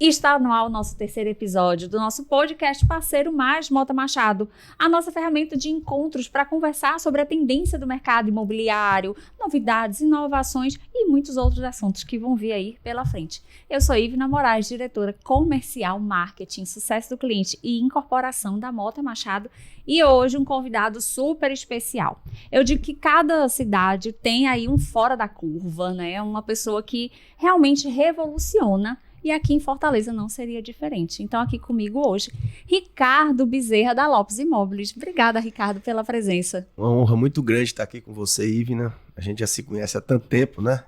E está no ar o nosso terceiro episódio do nosso podcast parceiro Mais Mota Machado, a nossa ferramenta de encontros para conversar sobre a tendência do mercado imobiliário, novidades, inovações e muitos outros assuntos que vão vir aí pela frente. Eu sou Ivna Moraes, diretora comercial, marketing, sucesso do cliente e incorporação da Mota Machado, e hoje um convidado super especial. Eu digo que cada cidade tem aí um fora da curva, né? Uma pessoa que realmente revoluciona. E aqui em Fortaleza não seria diferente. Então, aqui comigo hoje, Ricardo Bezerra, da Lopes Imóveis. Obrigada, Ricardo, pela presença. Uma honra muito grande estar aqui com você, Ivna. A gente já se conhece há tanto tempo, né?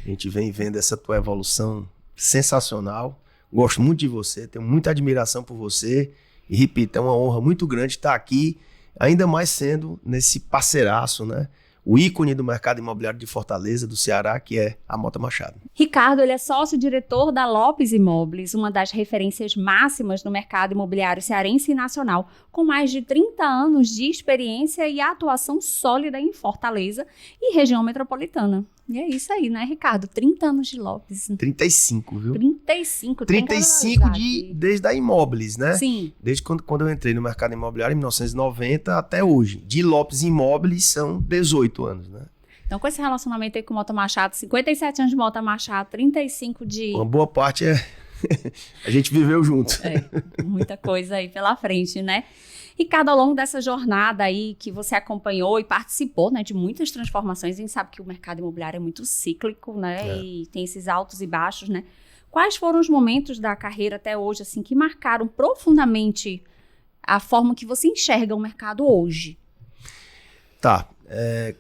A gente vem vendo essa tua evolução sensacional. Gosto muito de você, tenho muita admiração por você. E, repito, é uma honra muito grande estar aqui, ainda mais sendo nesse parceiraço, né? O ícone do mercado imobiliário de Fortaleza, do Ceará, que é a Mota Machado. Ricardo, ele é sócio-diretor da Lopes Imóveis, uma das referências máximas no mercado imobiliário cearense e nacional, com mais de 30 anos de experiência e atuação sólida em Fortaleza e região metropolitana. E é isso aí, né, Ricardo? 30 anos de Lopes. 35, viu? 35. 35 desde a Imóveis, né? Sim. Desde quando eu entrei no mercado imobiliário, em 1990 até hoje. De Lopes Imóveis são 18 anos, né? Então, com esse relacionamento aí com o Mota Machado, 57 anos de Mota Machado, 35 de... Uma boa parte a gente viveu junto. Muita coisa aí pela frente, né? Ricardo, ao longo dessa jornada aí que você acompanhou e participou, né, de muitas transformações, a gente sabe que o mercado imobiliário é muito cíclico, né, e tem esses altos e baixos, né? Quais foram os momentos da carreira até hoje, assim, que marcaram profundamente a forma que você enxerga o mercado hoje? Tá.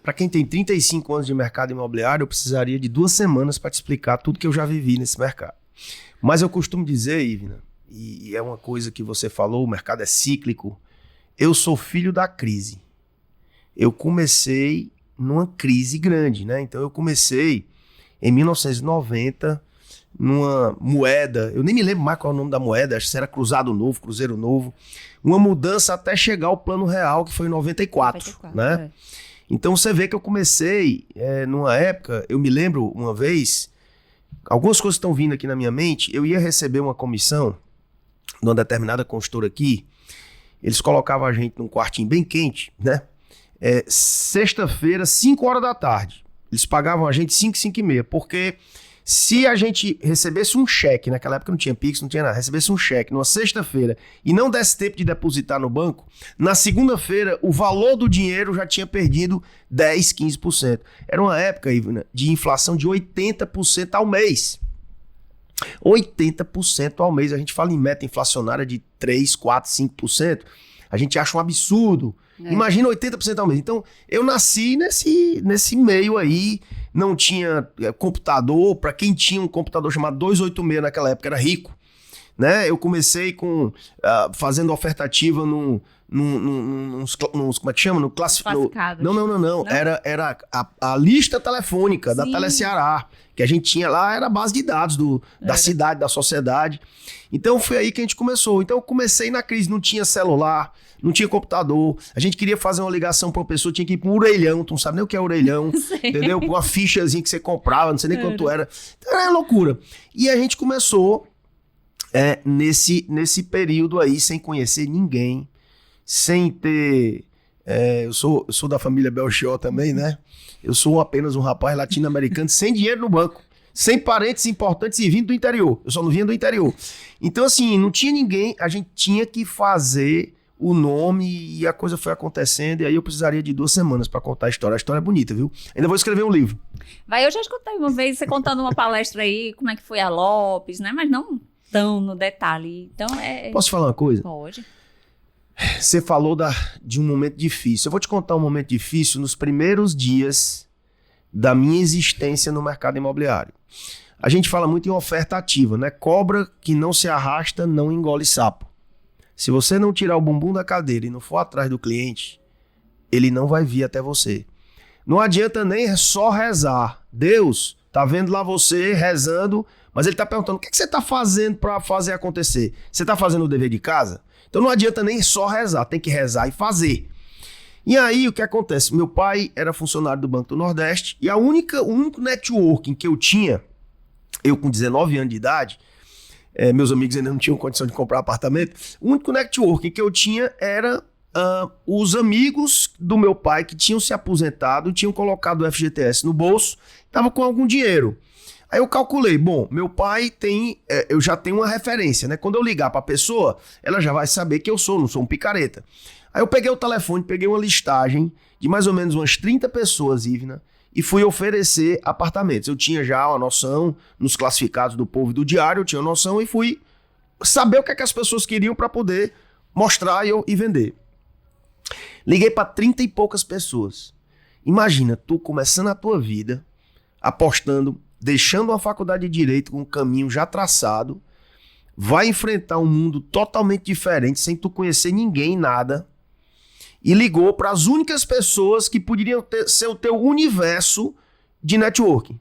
Para quem tem 35 anos de mercado imobiliário, eu precisaria de 2 semanas para te explicar tudo que eu já vivi nesse mercado. Mas eu costumo dizer, Ivna, e é uma coisa que você falou, o mercado é cíclico. Eu sou filho da crise. Eu comecei numa crise grande, né? Então eu comecei em 1990 numa moeda, eu nem me lembro mais qual é o nome da moeda, acho que era Cruzado Novo, Cruzeiro Novo, uma mudança até chegar ao Plano Real, que foi em 94, né? Então você vê que eu comecei numa época, eu me lembro uma vez, algumas coisas estão vindo aqui na minha mente, eu ia receber uma comissão de uma determinada consultora aqui. Eles colocavam a gente num quartinho bem quente, né? Sexta-feira, 5 horas da tarde. Eles pagavam a gente 5, 5 e meia, porque se a gente recebesse um cheque, naquela época não tinha Pix, não tinha nada, recebesse um cheque numa sexta-feira e não desse tempo de depositar no banco, na segunda-feira o valor do dinheiro já tinha perdido 10, 15%. Era uma época, Ivna, de inflação de 80% ao mês. 80% ao mês. A gente fala em meta inflacionária de 3, 4, 5%. A gente acha um absurdo. Imagina 80% ao mês. Então, eu nasci nesse meio aí. Não tinha computador. Para quem tinha um computador chamado 286 naquela época, era rico. Né? Eu comecei fazendo oferta ativa nos como é que chama? No classificado. Não. Era a lista telefônica da Teleceará, que a gente tinha lá, era a base de dados da cidade, da sociedade. Então foi aí que a gente começou. Então eu comecei na crise, não tinha celular, não tinha computador, a gente queria fazer uma ligação para uma pessoa, tinha que ir para um orelhão, tu não sabe nem o que é orelhão, entendeu? Uma fichazinha que você comprava, não sei nem quanto era. Então era loucura. E a gente começou nesse período aí, sem conhecer ninguém, sem ter... eu sou da família Belchior também, né? Eu sou apenas um rapaz latino-americano sem dinheiro no banco, sem parentes importantes e vindo do interior. Eu só não vinha do interior. Então, assim, não tinha ninguém, a gente tinha que fazer o nome e a coisa foi acontecendo. E aí eu precisaria de 2 semanas para contar a história. A história é bonita, viu? Ainda vou escrever um livro. Eu já escutei uma vez você contando uma palestra aí, como é que foi a Lopes, né? Mas não tão no detalhe. Então Posso falar uma coisa? Pode. Você falou de um momento difícil. Eu vou te contar um momento difícil nos primeiros dias da minha existência no mercado imobiliário. A gente fala muito em oferta ativa, né? Cobra que não se arrasta não engole sapo. Se você não tirar o bumbum da cadeira e não for atrás do cliente, ele não vai vir até você. Não adianta nem só rezar. Deus tá vendo lá você rezando, mas ele tá perguntando o que você tá fazendo para fazer acontecer. Você tá fazendo o dever de casa? Então não adianta nem só rezar, tem que rezar e fazer. E aí o que acontece? Meu pai era funcionário do Banco do Nordeste e o único networking que eu tinha, eu com 19 anos de idade, meus amigos ainda não tinham condição de comprar apartamento. O único networking que eu tinha era os amigos do meu pai que tinham se aposentado, tinham colocado o FGTS no bolso, estavam com algum dinheiro. Aí eu calculei, bom, meu pai tem, eu já tenho uma referência, né? Quando eu ligar pra pessoa, ela já vai saber que eu não sou um picareta. Aí eu peguei o telefone, peguei uma listagem de mais ou menos umas 30 pessoas, Ivna, e fui oferecer apartamentos. Eu tinha já uma noção, nos classificados do Povo e do Diário, eu tinha uma noção e fui saber o que é que as pessoas queriam para poder mostrar e vender. Liguei para 30 e poucas pessoas. Imagina, tu começando a tua vida, apostando, deixando uma faculdade de Direito com um caminho já traçado, vai enfrentar um mundo totalmente diferente, sem tu conhecer ninguém, nada, e ligou para as únicas pessoas que poderiam ser o teu universo de networking.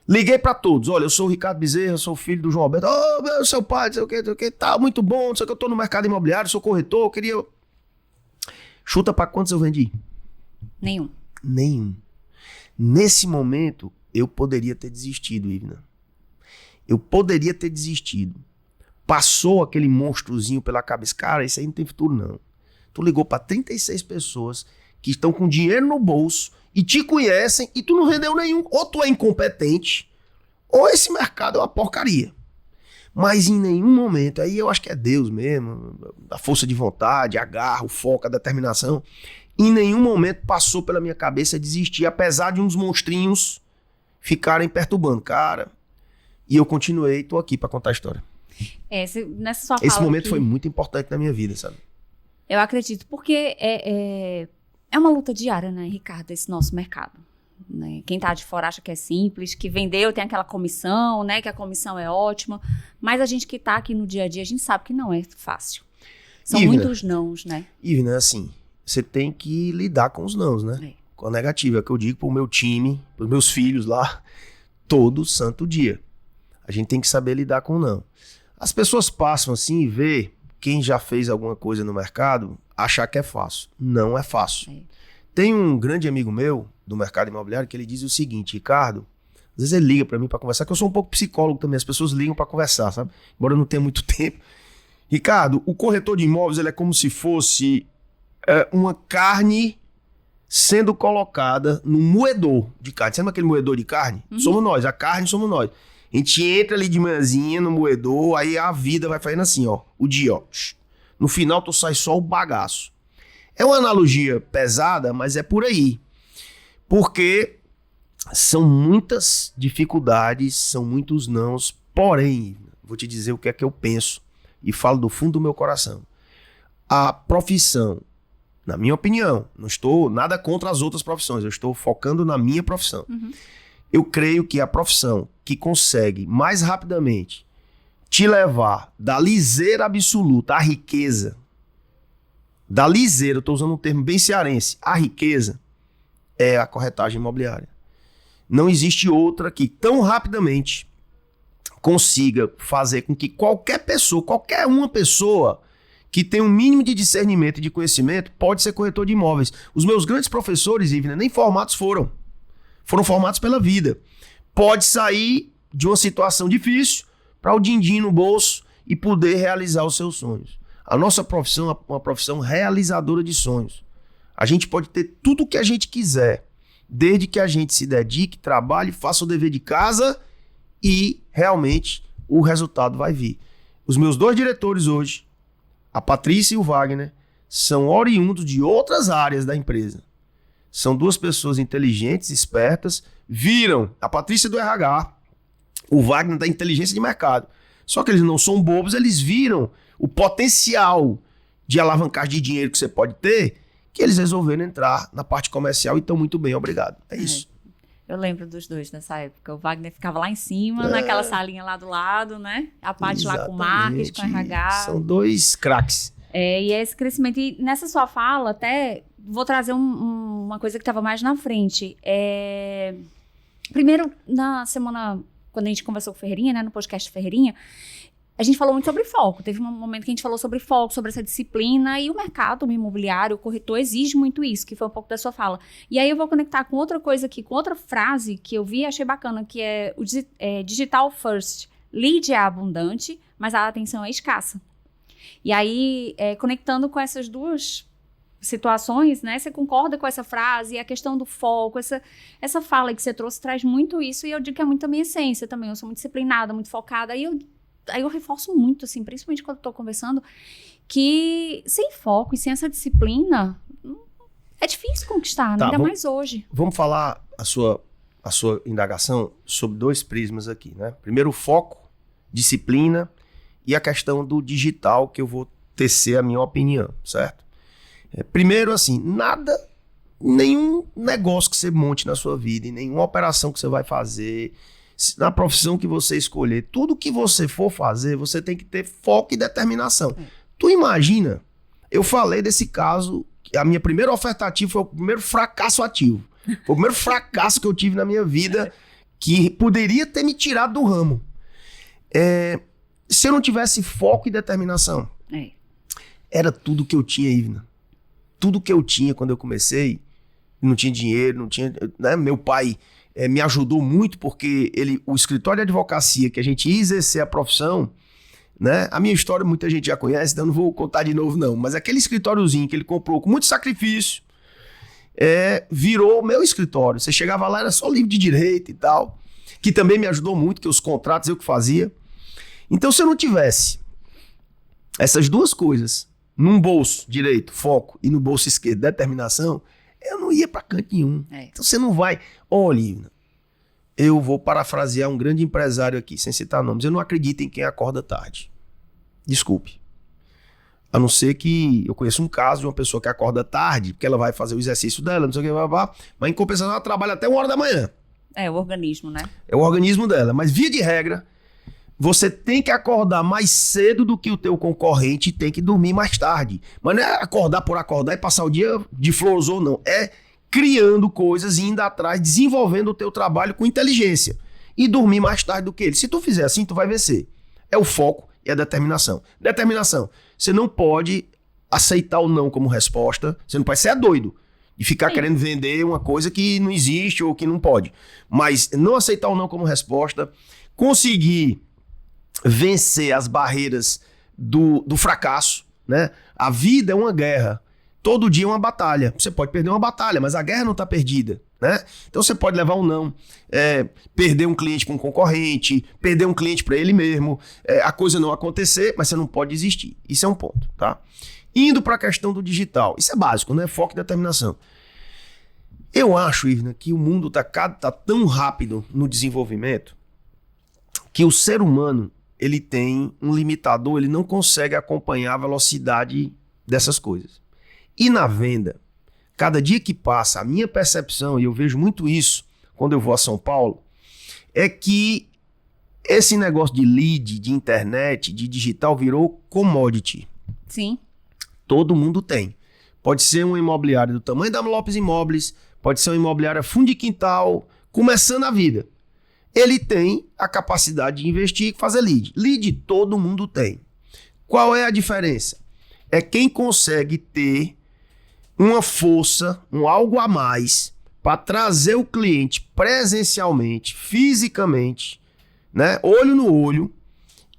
Liguei para todos. Olha, eu sou o Ricardo Bezerra, sou filho do João Alberto. Oh, meu, seu pai, não sei o que, tá muito bom, não sei o que, eu tô no mercado imobiliário, sou corretor, eu queria... Chuta para quantos eu vendi? Nenhum. Nesse momento, eu poderia ter desistido, Ivna. Eu poderia ter desistido. Passou aquele monstruozinho pela cabeça. Cara, isso aí não tem futuro, não. Tu ligou para 36 pessoas que estão com dinheiro no bolso e te conhecem e tu não vendeu nenhum. Ou tu é incompetente, ou esse mercado é uma porcaria. Mas em nenhum momento, aí eu acho que é Deus mesmo, a força de vontade, a garra, o foco, a determinação, em nenhum momento passou pela minha cabeça desistir, apesar de uns monstrinhos ficarem perturbando, cara. E eu continuei, tô aqui para contar a história. Nessa sua fala esse momento aqui, foi muito importante na minha vida, sabe? eu acredito, porque é uma luta diária, né, Ricardo, esse nosso mercado. Né? Quem tá de fora acha que é simples, que vendeu tem aquela comissão, né, que a comissão é ótima, mas a gente que tá aqui no dia a dia, a gente sabe que não é fácil. São Ivna, muitos nãos, né? Ivna, assim, você tem que lidar com os nãos, né? Com a negativa, é o que eu digo pro meu time, pros meus filhos lá, todo santo dia. A gente tem que saber lidar com o não. As pessoas passam assim e vê quem já fez alguma coisa no mercado, achar que é fácil. Não é fácil. Tem um grande amigo meu do mercado imobiliário que ele diz o seguinte: Ricardo, às vezes ele liga pra mim pra conversar, que eu sou um pouco psicólogo também, as pessoas ligam pra conversar, sabe? Embora eu não tenha muito tempo. Ricardo, o corretor de imóveis ele é como se fosse uma carne sendo colocada no moedor de carne. Sabe aquele moedor de carne? Uhum. Somos nós, a carne somos nós. A gente entra ali de manhãzinha no moedor, aí a vida vai fazendo assim, ó, o dia, ó. No final tu sai só o bagaço. É uma analogia pesada, mas é por aí. Porque são muitas dificuldades, são muitos nãos, porém, vou te dizer o que é que eu penso e falo do fundo do meu coração. A profissão, na minha opinião, não estou nada contra as outras profissões, eu estou focando na minha profissão. Uhum. Eu creio que a profissão que consegue mais rapidamente te levar da liseira absoluta à riqueza, da liseira, eu estou usando um termo bem cearense, à riqueza, é a corretagem imobiliária. Não existe outra que tão rapidamente consiga fazer com que qualquer pessoa, qualquer uma pessoa que tem um mínimo de discernimento e de conhecimento pode ser corretor de imóveis. Os meus grandes professores, Ivna, nem formados foram formados pela vida. Pode sair de uma situação difícil para o din-din no bolso e poder realizar os seus sonhos. A nossa profissão é uma profissão realizadora de sonhos. A gente pode ter tudo o que a gente quiser, desde que a gente se dedique, trabalhe, faça o dever de casa e realmente o resultado vai vir. Os meus dois diretores hoje, a Patrícia e o Wagner, são oriundos de outras áreas da empresa. São duas pessoas inteligentes, espertas, viram a Patrícia do RH, o Wagner da inteligência de mercado. Só que eles não são bobos, eles viram o potencial de alavancagem de dinheiro que você pode ter, que eles resolveram entrar na parte comercial e estão muito bem, obrigado. É isso. Eu lembro dos dois nessa época. O Wagner ficava lá em cima, naquela salinha lá do lado, né? A Paty lá com marketing, com RH. São dois craques. E esse crescimento. E nessa sua fala, até vou trazer uma coisa que estava mais na frente. Primeiro, na semana, quando a gente conversou com o Ferreirinha, né? No podcast Ferreirinha, a gente falou muito sobre foco. Teve um momento que a gente falou sobre foco, sobre essa disciplina, e o mercado imobiliário, o corretor, exige muito isso, que foi um pouco da sua fala. E aí eu vou conectar com outra coisa aqui, com outra frase que eu vi e achei bacana, que é o digital first, lead é abundante, mas a atenção é escassa. E aí, conectando com essas duas situações, né? Você concorda com essa frase? E a questão do foco, essa fala que você trouxe traz muito isso. E eu digo que é muito a minha essência também. Eu sou muito disciplinada, muito focada. Aí eu reforço muito, assim, principalmente quando eu tô conversando, que sem foco e sem essa disciplina, é difícil conquistar, né? Ainda mais hoje. Vamos falar a sua indagação sobre 2 prismas aqui, né? Primeiro, o foco, disciplina e a questão do digital, que eu vou tecer a minha opinião, certo? Primeiro, assim, nenhum negócio que você monte na sua vida, e nenhuma operação que você vai fazer, na profissão que você escolher, tudo que você for fazer, você tem que ter foco e determinação. Tu imagina, eu falei desse caso, a minha primeira oferta ativa foi o primeiro fracasso ativo. Foi o primeiro fracasso que eu tive na minha vida, que poderia ter me tirado do ramo. Se eu não tivesse foco e determinação, era tudo que eu tinha, Ivna. Tudo que eu tinha quando eu comecei, não tinha dinheiro, não tinha, né? Meu pai me ajudou muito, porque o escritório de advocacia que a gente ia exercer a profissão, né? A minha história muita gente já conhece, então eu não vou contar de novo não, mas aquele escritóriozinho que ele comprou com muito sacrifício, virou meu escritório. Você chegava lá, era só livro de direito e tal, que também me ajudou muito, que os contratos eu que fazia. Então, se eu não tivesse essas 2 coisas, num bolso direito, foco, e no bolso esquerdo, determinação, eu não ia pra canto nenhum. Então você não vai... Olha, eu vou parafrasear um grande empresário aqui, sem citar nomes. Eu não acredito em quem acorda tarde. Desculpe. A não ser que eu conheço um caso de uma pessoa que acorda tarde, porque ela vai fazer o exercício dela, não sei o que, mas em compensação ela trabalha até 1h da manhã. É o organismo, né? É o organismo dela. Mas via de regra, você tem que acordar mais cedo do que o teu concorrente e tem que dormir mais tarde. Mas não é acordar por acordar e passar o dia de flores, não. É criando coisas e indo atrás, desenvolvendo o teu trabalho com inteligência. E dormir mais tarde do que ele. Se tu fizer assim, tu vai vencer. É o foco e a determinação. Determinação. Você não pode aceitar o não como resposta. Você não pode ser doido e ficar querendo vender uma coisa que não existe ou que não pode. Mas não aceitar o não como resposta, conseguir vencer as barreiras do fracasso, né? A vida é uma guerra. Todo dia é uma batalha. Você pode perder uma batalha, mas a guerra não está perdida, né? Então você pode levar um não, perder um cliente para um concorrente, perder um cliente para ele mesmo, a coisa não acontecer, mas você não pode desistir. Isso é um ponto, tá? Indo para a questão do digital, isso é básico, né? Foco e determinação. Eu acho, Ivna, que o mundo tá tão rápido no desenvolvimento que o ser humano ele tem um limitador, ele não consegue acompanhar a velocidade dessas coisas. E na venda, cada dia que passa, a minha percepção, e eu vejo muito isso quando eu vou a São Paulo, é que esse negócio de lead, de internet, de digital virou commodity. Sim. Todo mundo tem. Pode ser um imobiliário do tamanho da Lopes Imóveis, pode ser um imobiliário fundo de quintal, começando a vida. Ele tem a capacidade de investir e fazer lead. Lead todo mundo tem. Qual é a diferença? É quem consegue ter uma força, um algo a mais para trazer o cliente presencialmente, fisicamente, né, olho no olho,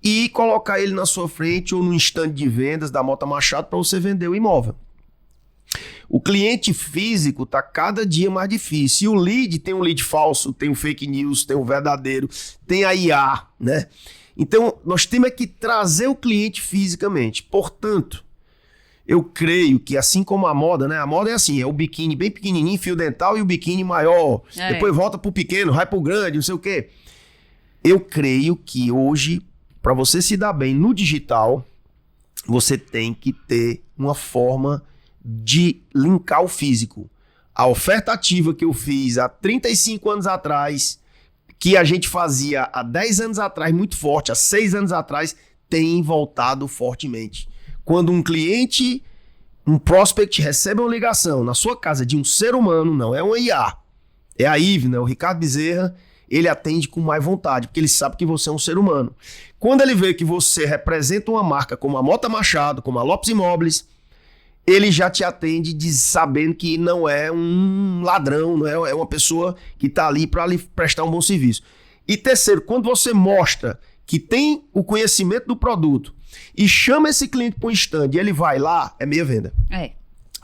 e colocar ele na sua frente ou no stand de vendas da Mota Machado para você vender o imóvel. O cliente físico está cada dia mais difícil. E o lead, tem um lead falso, tem o fake news, tem o verdadeiro, tem a IA, né? Então, nós temos que trazer o cliente fisicamente. Portanto, eu creio que assim como a moda, né? A moda é assim, é o biquíni bem pequenininho, fio dental, e o biquíni maior. Depois volta pro pequeno, vai pro grande, não sei o quê. Eu creio que hoje, para você se dar bem no digital, você tem que ter uma forma de linkar o físico. A oferta ativa que eu fiz há 35 anos atrás, que a gente fazia há 10 anos atrás muito forte, há 6 anos atrás, tem voltado fortemente. Quando um cliente, um prospect recebe uma ligação na sua casa de um ser humano, não é um IA, é a Ivna, o Ricardo Bezerra, ele atende com mais vontade, porque ele sabe que você é um ser humano. Quando ele vê que você representa uma marca como a Mota Machado, como a Lopes Imóveis, ele já te atende sabendo que não é um ladrão, não é uma pessoa que está ali para lhe prestar um bom serviço. E terceiro, quando você mostra que tem o conhecimento do produto e chama esse cliente para um stand e ele vai lá, é meia venda.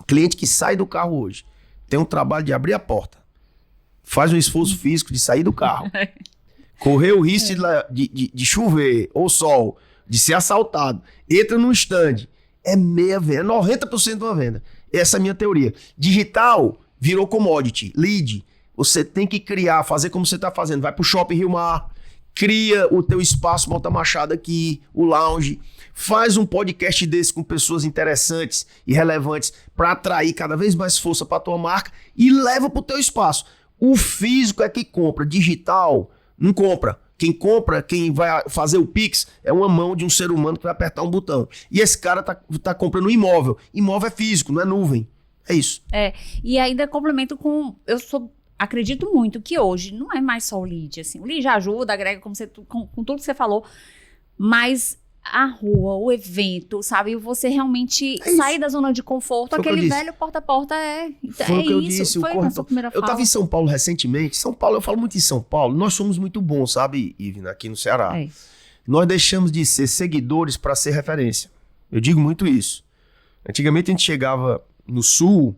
Cliente que sai do carro hoje, tem um trabalho de abrir a porta, faz um esforço físico de sair do carro, correr o risco de chover ou sol, de ser assaltado, entra num stand, é meia venda, 90% de uma venda. Essa é a minha teoria. Digital virou commodity, lead. Você tem que criar, fazer como você está fazendo. Vai pro Shopping Rio Mar, cria o teu espaço Mota Machado aqui, o lounge, faz um podcast desse com pessoas interessantes e relevantes para atrair cada vez mais força para tua marca e leva pro teu espaço. O físico é que compra, digital não compra. Quem compra, quem vai fazer o Pix é uma mão de um ser humano que vai apertar um botão. E esse cara tá comprando um imóvel. Imóvel é físico, não é nuvem. É isso. E ainda complemento com... acredito muito que hoje não é mais só o lead, assim. O lead ajuda, agrega com tudo que você falou, mas a rua, o evento, sabe? Você realmente sair da zona de conforto, foi aquele velho porta a porta foi o que eu disse. Foi na sua primeira fala. Eu tava em São Paulo recentemente. São Paulo, eu falo muito em São Paulo. Nós somos muito bons, sabe, Ivna, aqui no Ceará. Nós deixamos de ser seguidores para ser referência. Eu digo muito isso. Antigamente a gente chegava no sul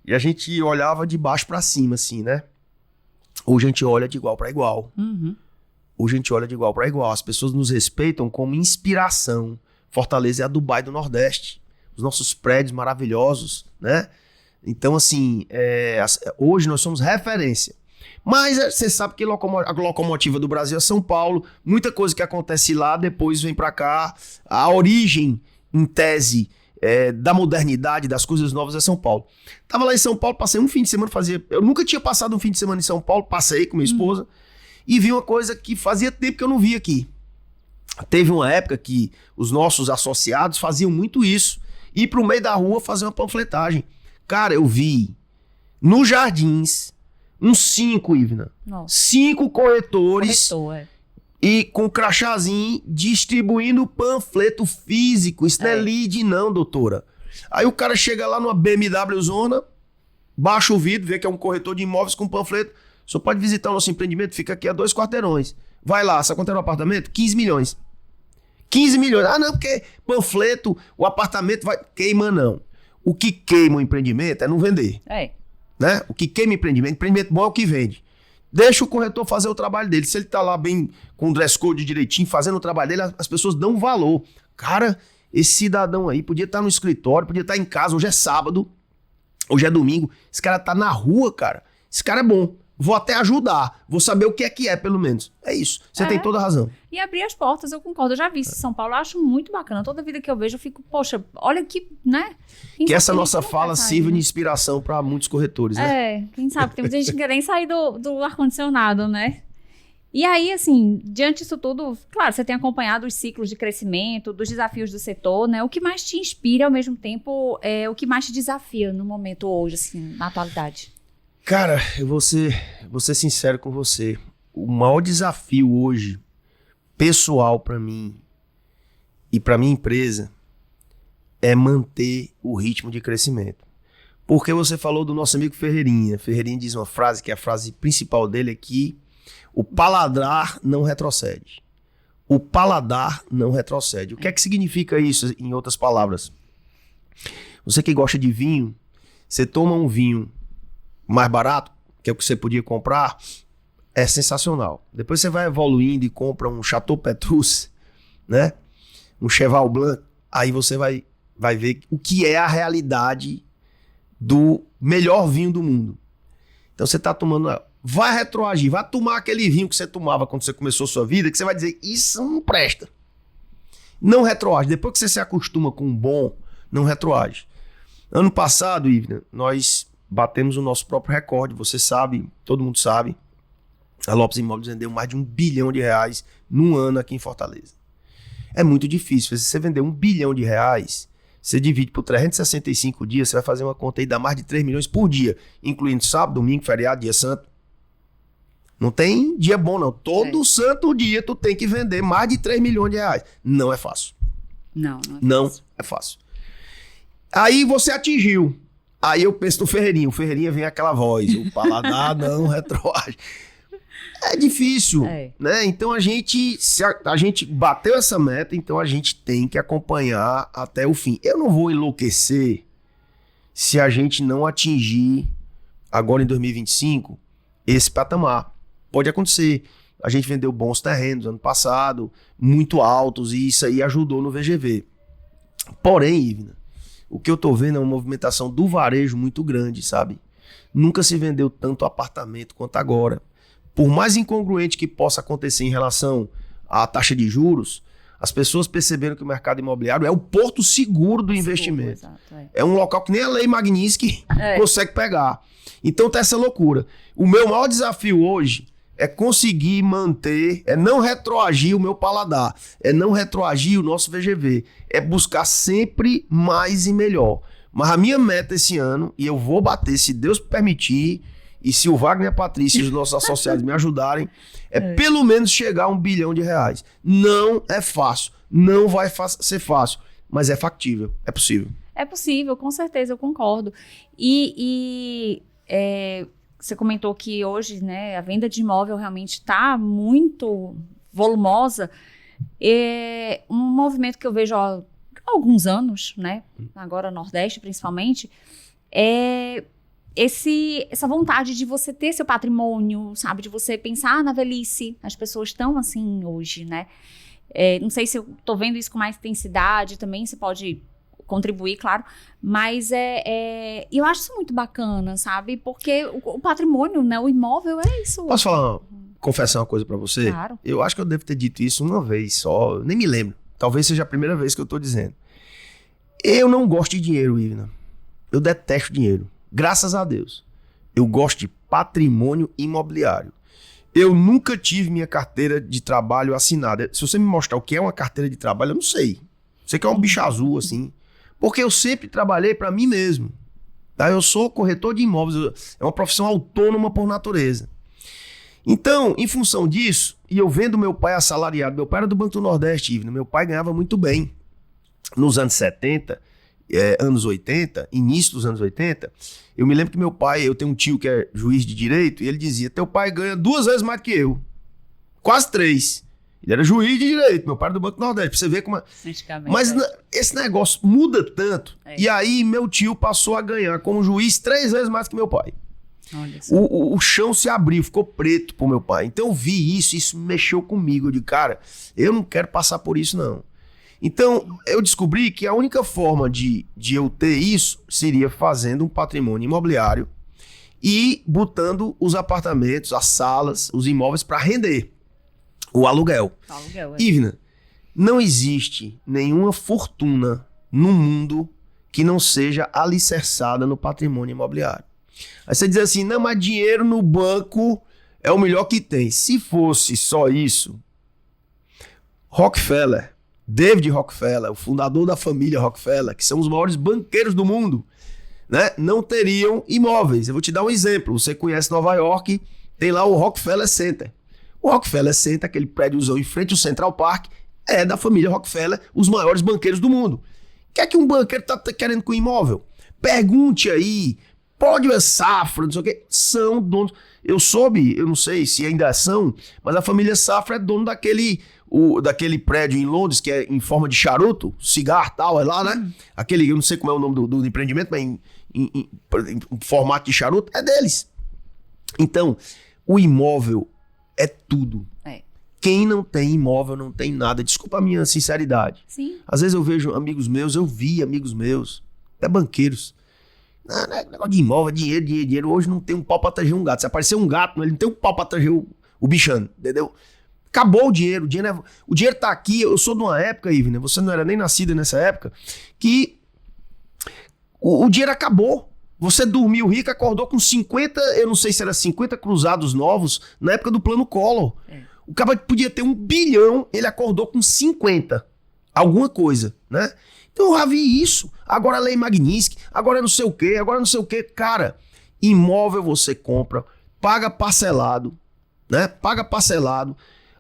e a gente olhava de baixo para cima, assim, né? Hoje a gente olha de igual para igual. Hoje a gente olha de igual para igual. As pessoas nos respeitam como inspiração. Fortaleza é a Dubai do Nordeste. Os nossos prédios maravilhosos, né? Então, assim, hoje nós somos referência. Mas você sabe que a locomotiva do Brasil é São Paulo. Muita coisa que acontece lá, depois vem para cá. A origem, em tese, da modernidade, das coisas novas é São Paulo. Tava lá em São Paulo, passei um fim de semana, eu nunca tinha passado um fim de semana em São Paulo, passei com minha esposa, e vi uma coisa que fazia tempo que eu não via aqui. Teve uma época que os nossos associados faziam muito isso, ir pro meio da rua fazer uma panfletagem. Cara, eu vi nos Jardins, uns 5, Ivna, 5 corretores... E com crachazinho, distribuindo panfleto físico. Isso não é lead não, doutora. Aí o cara chega lá numa BMW Zona, baixa o vidro, vê que é um corretor de imóveis com panfleto. Só pode visitar o nosso empreendimento, fica aqui a 2 quarteirões. Vai lá, sabe quanto era o apartamento? 15 milhões. 15 milhões. Ah, não, porque panfleto, o apartamento vai... Queima não. O que queima o empreendimento é não vender. Né? O que queima o empreendimento bom é o que vende. Deixa o corretor fazer o trabalho dele. Se ele tá lá bem com o dress code direitinho, fazendo o trabalho dele, as pessoas dão valor. Cara, esse cidadão aí podia estar no escritório, podia estar em casa. Hoje é sábado, hoje é domingo. Esse cara tá na rua, cara. Esse cara é bom. Vou até ajudar. Vou saber o que é, pelo menos. É isso. Você tem toda a razão. E abrir as portas, eu concordo. Eu já vi isso em São Paulo, eu acho muito bacana. Toda vida que eu vejo, eu fico, poxa, olha que, né? Que essa nossa fala sirva de inspiração para muitos corretores, né? Quem sabe. Tem muita gente que quer nem sair do ar-condicionado, né? E aí, assim, diante disso tudo, claro, você tem acompanhado os ciclos de crescimento, dos desafios do setor, né? O que mais te inspira, ao mesmo tempo, o que mais te desafia no momento hoje, assim, na atualidade? Cara, eu vou ser sincero com você. O maior desafio hoje, pessoal para mim e para minha empresa, é manter o ritmo de crescimento. Porque você falou do nosso amigo Ferreirinha. Ferreirinha diz uma frase, que a frase principal dele é que o paladar não retrocede. O paladar não retrocede. O que é que significa isso, em outras palavras? Você que gosta de vinho, você toma um vinho mais barato, que é o que você podia comprar, é sensacional. Depois você vai evoluindo e compra um Chateau Petrus, né? Um Cheval Blanc, aí você vai ver o que é a realidade do melhor vinho do mundo. Então você tá tomando... Vai retroagir, vai tomar aquele vinho que você tomava quando você começou a sua vida, que você vai dizer, isso não presta. Não retroage. Depois que você se acostuma com o bom, não retroage. Ano passado, Ivna, nós batemos o nosso próprio recorde. Você sabe, todo mundo sabe, a Lopes Imóveis vendeu mais de R$1 bilhão num ano aqui em Fortaleza. É muito difícil. Se você vender R$1 bilhão, você divide por 365 dias, você vai fazer uma conta aí, dá mais de 3 milhões por dia, incluindo sábado, domingo, feriado, dia santo. Não tem dia bom, não. Todo santo dia tu tem que vender mais de 3 milhões de reais. Não é fácil. Não é fácil. Aí você atingiu. Aí eu penso no Ferreirinha. O Ferreirinha vem aquela voz. O paladar não retroage. É difícil, né? Então se a gente bateu essa meta, então a gente tem que acompanhar até o fim. Eu não vou enlouquecer se a gente não atingir, agora em 2025, esse patamar. Pode acontecer. A gente vendeu bons terrenos ano passado, muito altos, e isso aí ajudou no VGV. Porém, Ivna, o que eu tô vendo é uma movimentação do varejo muito grande, sabe? Nunca se vendeu tanto apartamento quanto agora. Por mais incongruente que possa acontecer em relação à taxa de juros, as pessoas perceberam que o mercado imobiliário é o porto seguro do investimento. Exato, é um local que nem a Lei Magnitsky consegue pegar. Então tá essa loucura. O meu maior desafio hoje é conseguir manter, é não retroagir o meu paladar, é não retroagir o nosso VGV, é buscar sempre mais e melhor. Mas a minha meta esse ano, e eu vou bater se Deus permitir, e se o Wagner e a Patrícia e os nossos associados me ajudarem, pelo menos chegar a R$1 bilhão. Não é fácil, não vai ser fácil, mas é factível, é possível. É possível, com certeza, eu concordo. Você comentou que hoje, né, a venda de imóvel realmente está muito volumosa. É um movimento que eu vejo há alguns anos, né, agora no Nordeste principalmente, é essa vontade de você ter seu patrimônio, sabe? De você pensar na velhice. As pessoas estão assim hoje, né? Não sei se eu tô vendo isso com mais intensidade também, você pode contribuir, claro. Mas eu acho isso muito bacana, sabe? Porque o patrimônio, né? O imóvel é isso. Posso confessar uma coisa pra você? Claro. Eu acho que eu devo ter dito isso uma vez só, eu nem me lembro. Talvez seja a primeira vez que eu tô dizendo. Eu não gosto de dinheiro, Ivna. Eu detesto dinheiro. Graças a Deus. Eu gosto de patrimônio imobiliário. Eu nunca tive minha carteira de trabalho assinada. Se você me mostrar o que é uma carteira de trabalho, eu não sei. Sei que é um bicho azul, assim. Porque eu sempre trabalhei para mim mesmo. Tá? Eu sou corretor de imóveis. É uma profissão autônoma por natureza. Então, em função disso, e eu vendo meu pai assalariado, meu pai era do Banco do Nordeste, Ivna, meu pai ganhava muito bem. Nos anos 70, anos 80, início dos anos 80, eu me lembro que meu pai, eu tenho um tio que é juiz de direito, e ele dizia, teu pai ganha 2 vezes mais que eu. Quase 3. Ele era juiz de direito, meu pai era do Banco do Nordeste, pra você ver como é. Mas esse negócio muda tanto, e aí meu tio passou a ganhar como juiz 3 vezes mais que meu pai. O chão se abriu, ficou preto pro meu pai. Então eu vi isso mexeu comigo. Eu digo, cara, eu não quero passar por isso não. Então eu descobri que a única forma de eu ter isso seria fazendo um patrimônio imobiliário e botando os apartamentos, as salas, os imóveis para render o aluguel. Ivna, não existe nenhuma fortuna no mundo que não seja alicerçada no patrimônio imobiliário. Aí você diz assim, não, mas dinheiro no banco é o melhor que tem. Se fosse só isso, David Rockefeller, o fundador da família Rockefeller, que são os maiores banqueiros do mundo, né, não teriam imóveis. Eu vou te dar um exemplo. Você conhece Nova York, tem lá o Rockefeller Center. O Rockefeller Center, aquele prédiozão em frente ao Central Park, é da família Rockefeller, os maiores banqueiros do mundo. O que é que um banqueiro tá querendo com imóvel? Pergunte aí. Pode ver Safra, não sei o que, são donos. Eu soube, eu não sei se ainda são, mas a família Safra é dono daquele prédio em Londres, que é em forma de charuto, cigarro tal, é lá, né? Aquele, eu não sei como é o nome do empreendimento, mas em formato de charuto, é deles. Então, o imóvel é tudo. Quem não tem imóvel não tem nada. Desculpa a minha sinceridade. Sim. Às vezes eu vejo amigos meus, até banqueiros. Não, negócio de imóvel, dinheiro. Hoje não tem um pau pra tanger um gato. Se aparecer um gato, ele não tem um pau pra tanger o bichano, entendeu? Acabou o dinheiro. O dinheiro tá aqui. Eu sou de uma época, Ivna, você não era nem nascida nessa época, que o dinheiro acabou. Você dormiu rico, acordou com 50, eu não sei se era 50 cruzados novos, na época do plano Collor. O cara podia ter 1 bilhão, ele acordou com 50. Alguma coisa, né? Então eu já vi isso. Agora a Lei Magnitsky, agora não sei o quê. Cara, imóvel você compra, paga parcelado, né? Paga parcelado.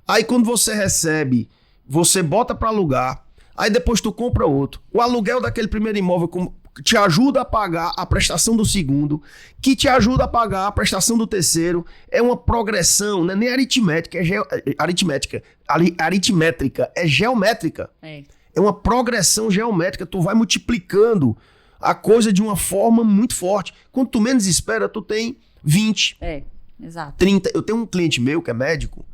Aí quando você recebe, você bota para alugar. Aí depois tu compra outro. O aluguel daquele primeiro imóvel te ajuda a pagar a prestação do segundo, que te ajuda a pagar a prestação do terceiro. É uma progressão, não é nem aritmética, aritmétrica, é geométrica. É uma progressão geométrica, tu vai multiplicando a coisa de uma forma muito forte. Quando tu menos espera, tu tem 20, exato. 30. Eu tenho um cliente meu que é médico,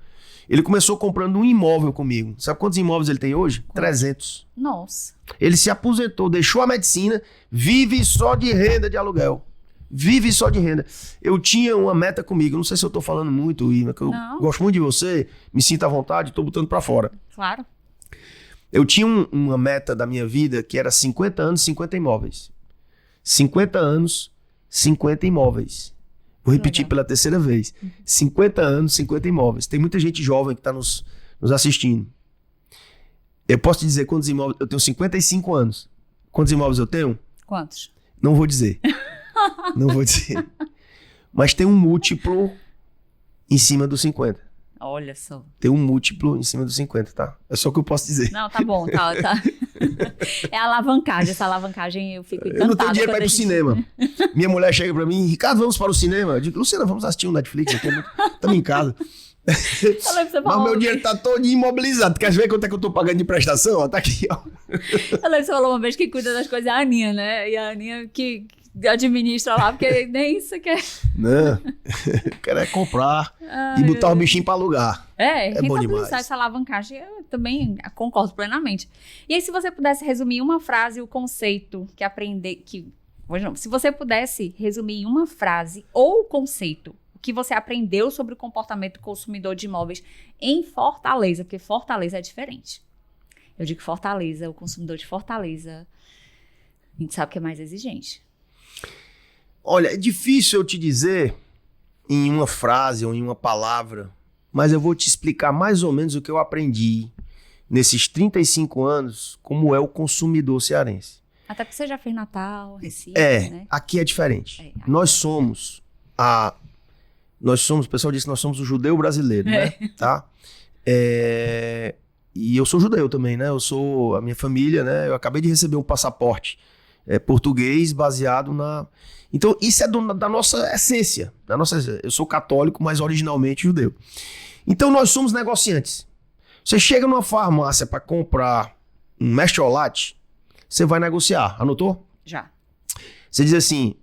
ele começou comprando um imóvel comigo. Sabe quantos imóveis ele tem hoje? 300. Nossa. Ele se aposentou, deixou a medicina, vive só de renda de aluguel. Vive só de renda. Eu tinha uma meta comigo, não sei se eu tô falando muito, Iva, que eu gosto muito de você, me sinto à vontade, tô botando pra fora. Claro. Eu tinha uma meta da minha vida que era 50 anos, 50 imóveis. 50 anos, 50 imóveis. Vou repetir pela terceira vez. 50 anos, 50 imóveis. Tem muita gente jovem que está nos assistindo. Eu posso te dizer quantos imóveis... Eu tenho 55 anos. Quantos imóveis eu tenho? Quantos? Não vou dizer. Não vou dizer. Mas tem um múltiplo em cima dos 50. Olha só. Tem um múltiplo em cima dos 50, tá? É só o que eu posso dizer. Não, tá bom, tá. É a alavancagem. Essa alavancagem eu fico encantada. Eu não tenho dinheiro pra ir pro cinema. Minha mulher chega pra mim, Ricardo, vamos para o cinema? Eu digo, Luciana, vamos assistir um Netflix aqui. Estamos em casa. Mas o meu dinheiro tá todo imobilizado. Quer ver quanto é que eu tô pagando de prestação? Ó, tá aqui, ó. Eu lembro que você falou uma vez que cuida das coisas é a Aninha, né? E a Aninha que administra lá, porque nem isso quer. Não, quero é comprar e botar o bichinho pra alugar. É bom demais. Essa alavancagem, eu também concordo plenamente. E aí, se você pudesse resumir em uma frase o conceito que aprender... se você pudesse resumir em uma frase ou o conceito que você aprendeu sobre o comportamento do consumidor de imóveis em Fortaleza, porque Fortaleza é diferente. Eu digo Fortaleza, o consumidor de Fortaleza, a gente sabe que é mais exigente. Olha, é difícil eu te dizer em uma frase ou em uma palavra, mas eu vou te explicar mais ou menos o que eu aprendi nesses 35 anos, como é o consumidor cearense. Até porque você já fez Natal, Recife, né? Aqui é diferente. Nós somos, o pessoal disse que nós somos o judeu brasileiro, né? Tá? E eu sou judeu também, né? A minha família, né? Eu acabei de receber um passaporte português baseado na... Então, isso é da nossa essência. Eu sou católico, mas originalmente judeu. Então, nós somos negociantes. Você chega numa farmácia para comprar um mertiolate, você vai negociar. Anotou? Já. Você diz assim,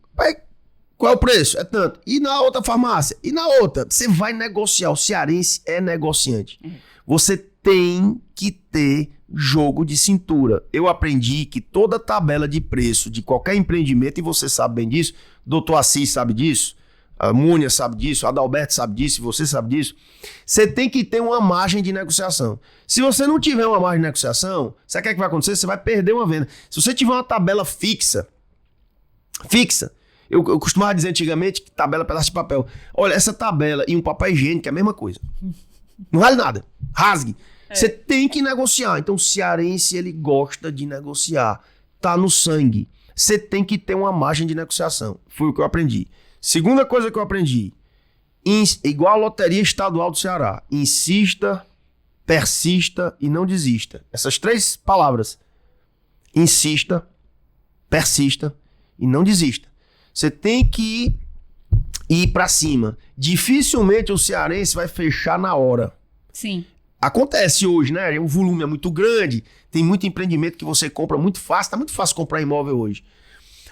qual é o preço? É tanto. E na outra farmácia? E na outra? Você vai negociar. O cearense é negociante. Você tem que ter jogo de cintura. Eu aprendi que toda tabela de preço de qualquer empreendimento, e você sabe bem disso, Dr. Assis sabe disso, a Múnia sabe disso, a Adalberto sabe disso, você sabe disso, você tem que ter uma margem de negociação. Se você não tiver uma margem de negociação, sabe o que vai acontecer? Você vai perder uma venda. Se você tiver uma tabela fixa, eu costumava dizer antigamente que tabela é pedaço de papel. Olha, essa tabela e um papel higiênico é a mesma coisa. Não vale nada. Rasgue. Você tem que negociar. Então, o cearense, ele gosta de negociar. Tá no sangue. Você tem que ter uma margem de negociação. Foi o que eu aprendi. Segunda coisa que eu aprendi. Igual a Loteria Estadual do Ceará. Insista, persista e não desista. Essas 3 palavras. Insista, persista e não desista. Você tem que ir pra cima. Dificilmente o cearense vai fechar na hora. Sim. Acontece hoje, né? O volume é muito grande, tem muito empreendimento que você compra muito fácil, tá muito fácil comprar imóvel hoje.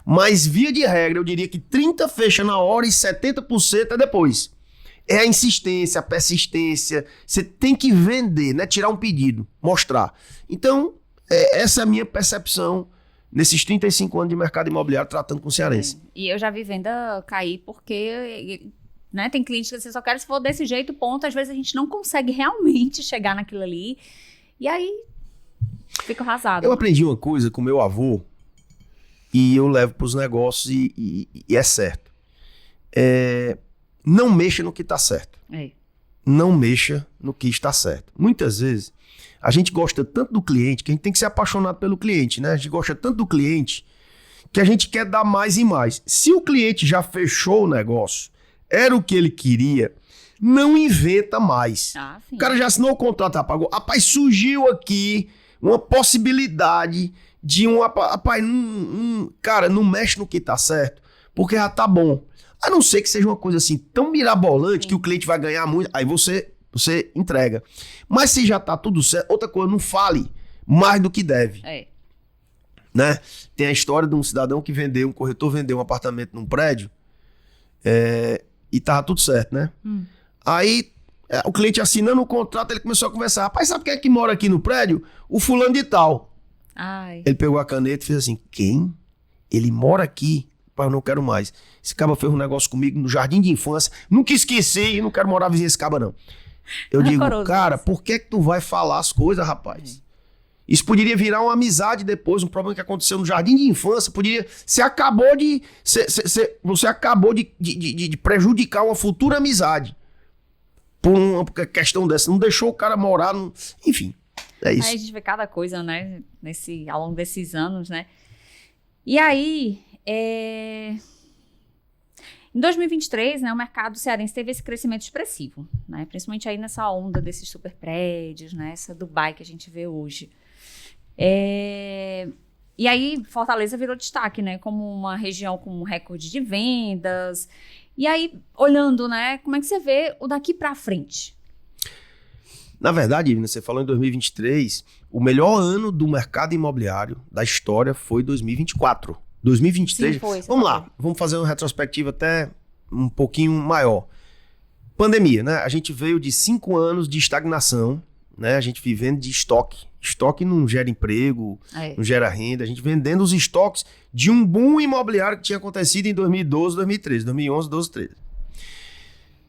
Mas, via de regra, eu diria que 30% fecha na hora e 70% é depois. É a insistência, a persistência. Você tem que vender, né? Tirar um pedido, mostrar. Então, essa é a minha percepção nesses 35 anos de mercado imobiliário tratando com cearense. E eu já vi venda cair porque... Né? Tem clientes que você só quer se for desse jeito, ponto. Às vezes a gente não consegue realmente chegar naquilo ali. E aí, fica arrasado. Eu aprendi uma coisa com meu avô e eu levo para os negócios e é certo. Não mexa no que está certo. Não mexa no que está certo. Muitas vezes, a gente gosta tanto do cliente que a gente tem que ser apaixonado pelo cliente, né? A gente gosta tanto do cliente que a gente quer dar mais e mais. Se o cliente já fechou o negócio, era o que ele queria, não inventa mais. O cara já assinou o contrato, já pagou. Rapaz, surgiu aqui uma possibilidade rapaz, cara, não mexe no que tá certo, porque já tá bom. A não ser que seja uma coisa assim tão mirabolante que o cliente vai ganhar muito, aí você entrega. Mas se já tá tudo certo, outra coisa, não fale mais do que deve. Né? Tem a história de um cidadão que um corretor vendeu um apartamento num prédio e tava tudo certo, né? Aí o cliente assinando o contrato, ele começou a conversar. Rapaz, sabe quem é que mora aqui no prédio? O fulano de tal. Ele pegou a caneta e fez assim, quem? Ele mora aqui? Pai, eu não quero mais. Esse caba fez um negócio comigo no jardim de infância. Nunca esqueci, não quero morar vizinho desse caba, não. Eu digo, cara, por que tu vai falar as coisas, rapaz? Isso poderia virar uma amizade depois, um problema que aconteceu no jardim de infância. Você acabou de prejudicar uma futura amizade por uma questão dessa. Não deixou o cara morar, enfim, é isso. Aí a gente vê cada coisa, né, ao longo desses anos, né? E aí, em 2023, né, o mercado cearense teve esse crescimento expressivo, né? Principalmente aí nessa onda desses super prédios, né? Essa Dubai que a gente vê hoje. E aí, Fortaleza virou destaque, né? Como uma região com um recorde de vendas. E aí, olhando, né? Como é que você vê o daqui pra frente? Na verdade, Ivna, você falou em 2023, o melhor ano do mercado imobiliário da história foi 2024. 2023, sim, foi, vamos lá, vamos fazer uma retrospectiva até um pouquinho maior. Pandemia, né? A gente veio de 5 anos de estagnação, né? A gente vivendo de estoque. Estoque não gera emprego, não gera renda. A gente vendendo os estoques de um boom imobiliário que tinha acontecido em 2012, 2013, 2011, 12, 13.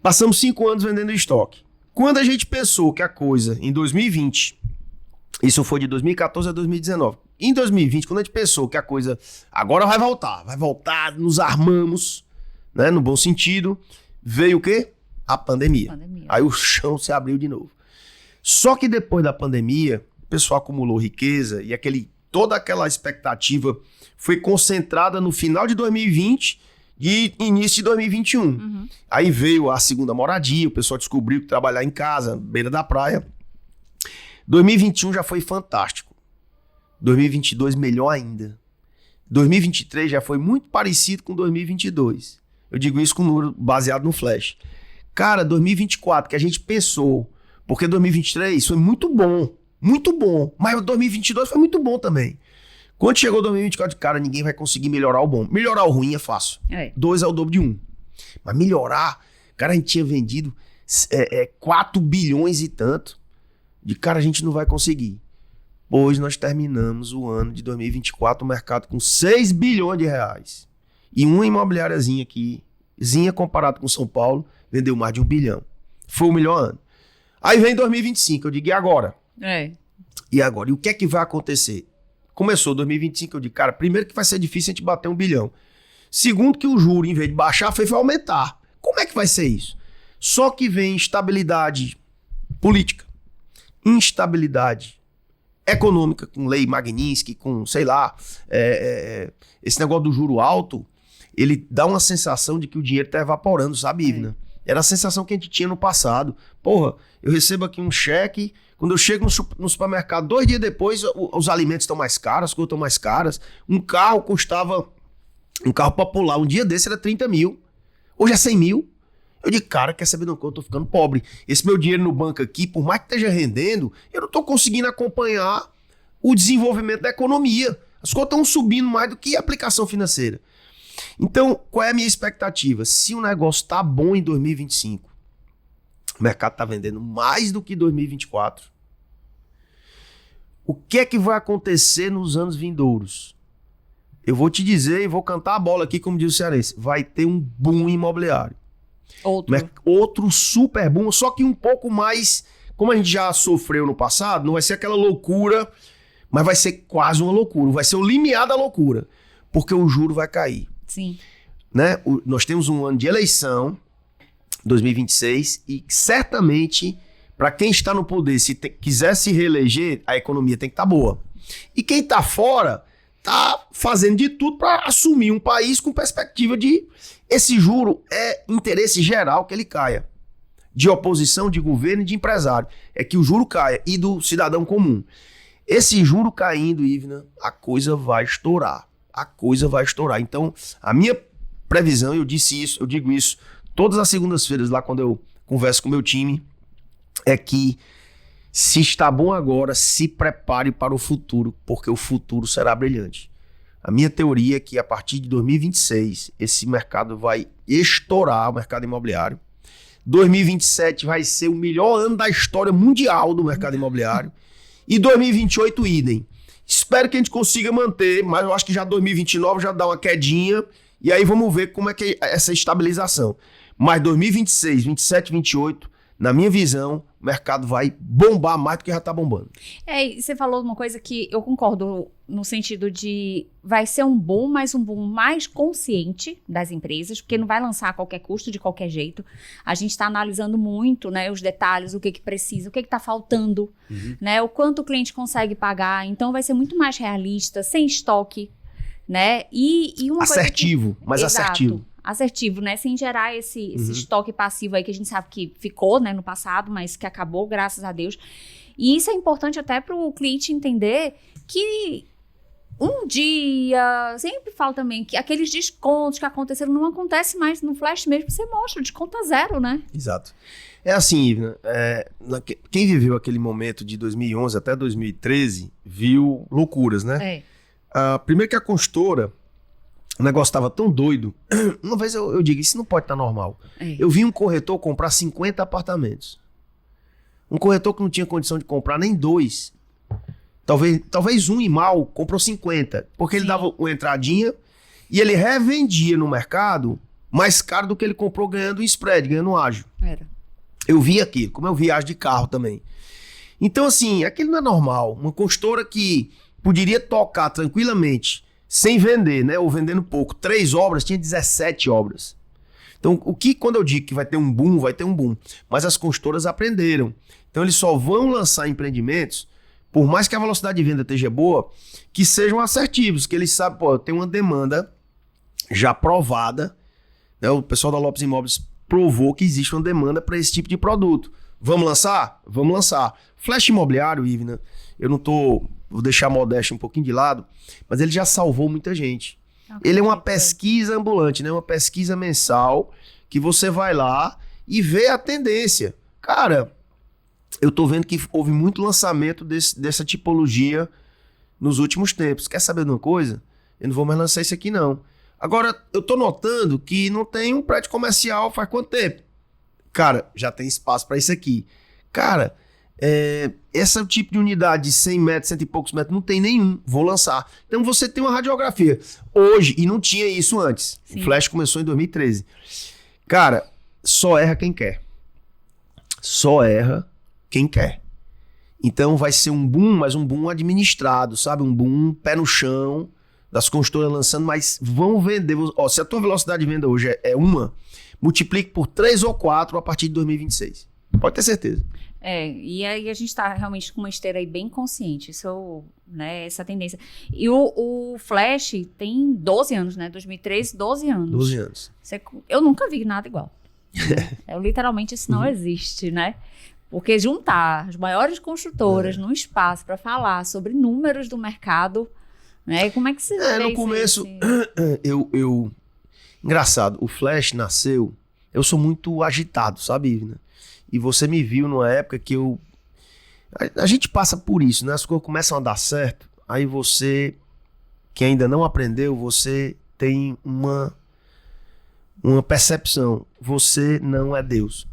Passamos 5 anos vendendo estoque. Quando a gente pensou que a coisa, em 2020, isso foi de 2014 a 2019, em 2020, quando a gente pensou que a coisa agora vai voltar, nos armamos, né, no bom sentido, veio o quê? A pandemia. Aí o chão se abriu de novo. Só que depois da pandemia, o pessoal acumulou riqueza e toda aquela expectativa foi concentrada no final de 2020 e início de 2021. Aí veio a segunda moradia, o pessoal descobriu que trabalhar em casa, beira da praia. 2021 já foi fantástico. 2022 melhor ainda. 2023 já foi muito parecido com 2022. Eu digo isso com número baseado no flash. Cara, 2024, que a gente pensou, porque 2023 foi muito bom, mas 2022 foi muito bom também. Quando chegou 2024, cara, ninguém vai conseguir melhorar o bom. Melhorar o ruim é fácil. 2 é o dobro de 1. Mas melhorar, cara, a gente tinha vendido 4 bilhões e tanto. De cara, a gente não vai conseguir. Hoje nós terminamos o ano de 2024, o mercado com 6 bilhões de reais. E uma imobiliáriazinha aqui, comparado com São Paulo, vendeu mais de 1 bilhão. Foi o melhor ano. Aí vem 2025, eu digo, e agora? E agora? E o que é que vai acontecer? Começou 2025, eu digo, cara, primeiro que vai ser difícil a gente bater 1 bilhão. Segundo que o juro, em vez de baixar, vai aumentar. Como é que vai ser isso? Só que vem instabilidade política, instabilidade econômica, com lei Magnitsky, com, sei lá, esse negócio do juro alto, ele dá uma sensação de que o dinheiro tá evaporando, sabe, Ivna? Era a sensação que a gente tinha no passado. Porra, eu recebo aqui um cheque, quando eu chego no supermercado, 2 dias depois, os alimentos estão mais caros, as coisas estão mais caras. Um carro popular, um dia desse era 30 mil, hoje é 100 mil. Eu digo, cara, quer saber, não, que eu tô ficando pobre. Esse meu dinheiro no banco aqui, por mais que esteja rendendo, eu não tô conseguindo acompanhar o desenvolvimento da economia. As coisas estão subindo mais do que a aplicação financeira. Então, qual é a minha expectativa? Se o negócio tá bom em 2025, o mercado tá vendendo mais do que 2024, o que é que vai acontecer nos anos vindouros? Eu vou te dizer e vou cantar a bola aqui, como diz o cearense, vai ter um boom imobiliário. Outro super boom, só que um pouco mais, como a gente já sofreu no passado, não vai ser aquela loucura, mas vai ser quase uma loucura, vai ser o limiar da loucura, porque o juro vai cair. Sim. Né? Nós temos um ano de eleição, 2026, e certamente, para quem está no poder, se quiser se reeleger, a economia tem que estar boa. E quem está fora, está fazendo de tudo para assumir um país com perspectiva de esse juro é interesse geral que ele caia. De oposição, de governo e de empresário. É que o juro caia e do cidadão comum. Esse juro caindo, Ivna, a coisa vai estourar. A coisa vai estourar. Então, a minha previsão, eu digo isso todas as segundas-feiras lá quando eu converso com o meu time, é que se está bom agora, se prepare para o futuro, porque o futuro será brilhante. A minha teoria é que a partir de 2026, esse mercado vai estourar, o mercado imobiliário. 2027 vai ser o melhor ano da história mundial do mercado imobiliário. E 2028, idem. Espero que a gente consiga manter, mas eu acho que já 2029 já dá uma quedinha. E aí vamos ver como é que é essa estabilização. Mas 2026, 27, 28, na minha visão, o mercado vai bombar mais do que já está bombando. E você falou uma coisa que eu concordo no sentido de vai ser um boom, mas um boom mais consciente das empresas, porque não vai lançar a qualquer custo, de qualquer jeito. A gente está analisando muito, né, os detalhes, o que precisa, o que está faltando, né, o quanto o cliente consegue pagar. Então vai ser muito mais realista, sem estoque, né? E uma assertivo, coisa mais assertivo. Assertivo, né? Sem gerar esse estoque passivo aí que a gente sabe que ficou, né, no passado, mas que acabou, graças a Deus. E isso é importante até para o cliente entender que um dia, sempre falo também, que aqueles descontos que aconteceram não acontece mais no Flash mesmo, você mostra, desconto a zero, né? Exato. É assim, Ivna, quem viveu aquele momento de 2011 até 2013 viu loucuras, né? Primeiro que a consultora, o negócio estava tão doido. Uma vez eu digo, isso não pode estar normal. Eu vi um corretor comprar 50 apartamentos. Um corretor que não tinha condição de comprar nem 2. Talvez um e mal comprou 50. Porque ele dava uma entradinha e ele revendia no mercado mais caro do que ele comprou ganhando um spread, ganhando um ágio. Eu vi aquilo, como eu viajo de carro também. Então assim, aquilo não é normal. Uma consultora que poderia tocar tranquilamente sem vender, né? Ou vendendo pouco. 3 obras, tinha 17 obras. Então, quando eu digo que vai ter um boom, vai ter um boom. Mas as consultoras aprenderam. Então, eles só vão lançar empreendimentos, por mais que a velocidade de venda esteja boa, que sejam assertivos, que eles sabem, pô, tem uma demanda já provada, né? O pessoal da Lopes Imóveis provou que existe uma demanda para esse tipo de produto. Vamos lançar? Vamos lançar. Flash imobiliário, Ivna, vou deixar a modéstia um pouquinho de lado, mas ele já salvou muita gente. Ele é uma pesquisa ambulante, né? Uma pesquisa mensal que você vai lá e vê a tendência. Cara, eu tô vendo que houve muito lançamento dessa tipologia nos últimos tempos. Quer saber de uma coisa? Eu não vou mais lançar isso aqui, não. Agora, eu tô notando que não tem um prédio comercial faz quanto tempo? Cara, já tem espaço para isso aqui. Cara, esse tipo de unidade de 100 metros, 100 e poucos metros, não tem nenhum. Vou lançar. Então você tem uma radiografia. Hoje, e não tinha isso antes. Sim. O Flash começou em 2013. Cara, só erra quem quer. Só erra quem quer. Então vai ser um boom, mas um boom administrado, sabe? Um boom pé no chão, das consultoras lançando, mas vão vender. Ó, se a tua velocidade de venda hoje é 1, multiplique por 3 ou 4 a partir de 2026. Pode ter certeza. E aí a gente tá realmente com uma esteira aí bem consciente, isso, né, essa tendência. E o Flash tem 12 anos, né, 2013, 12 anos. 12 anos. Eu nunca vi nada igual. Literalmente isso não existe, né? Porque juntar as maiores construtoras num espaço para falar sobre números do mercado, né, como é que você vê no começo, engraçado, o Flash nasceu, eu sou muito agitado, sabe, Ivna? E você me viu numa época que a gente passa por isso, né? As coisas começam a dar certo, aí você, que ainda não aprendeu, você tem uma percepção. Você não é Deus.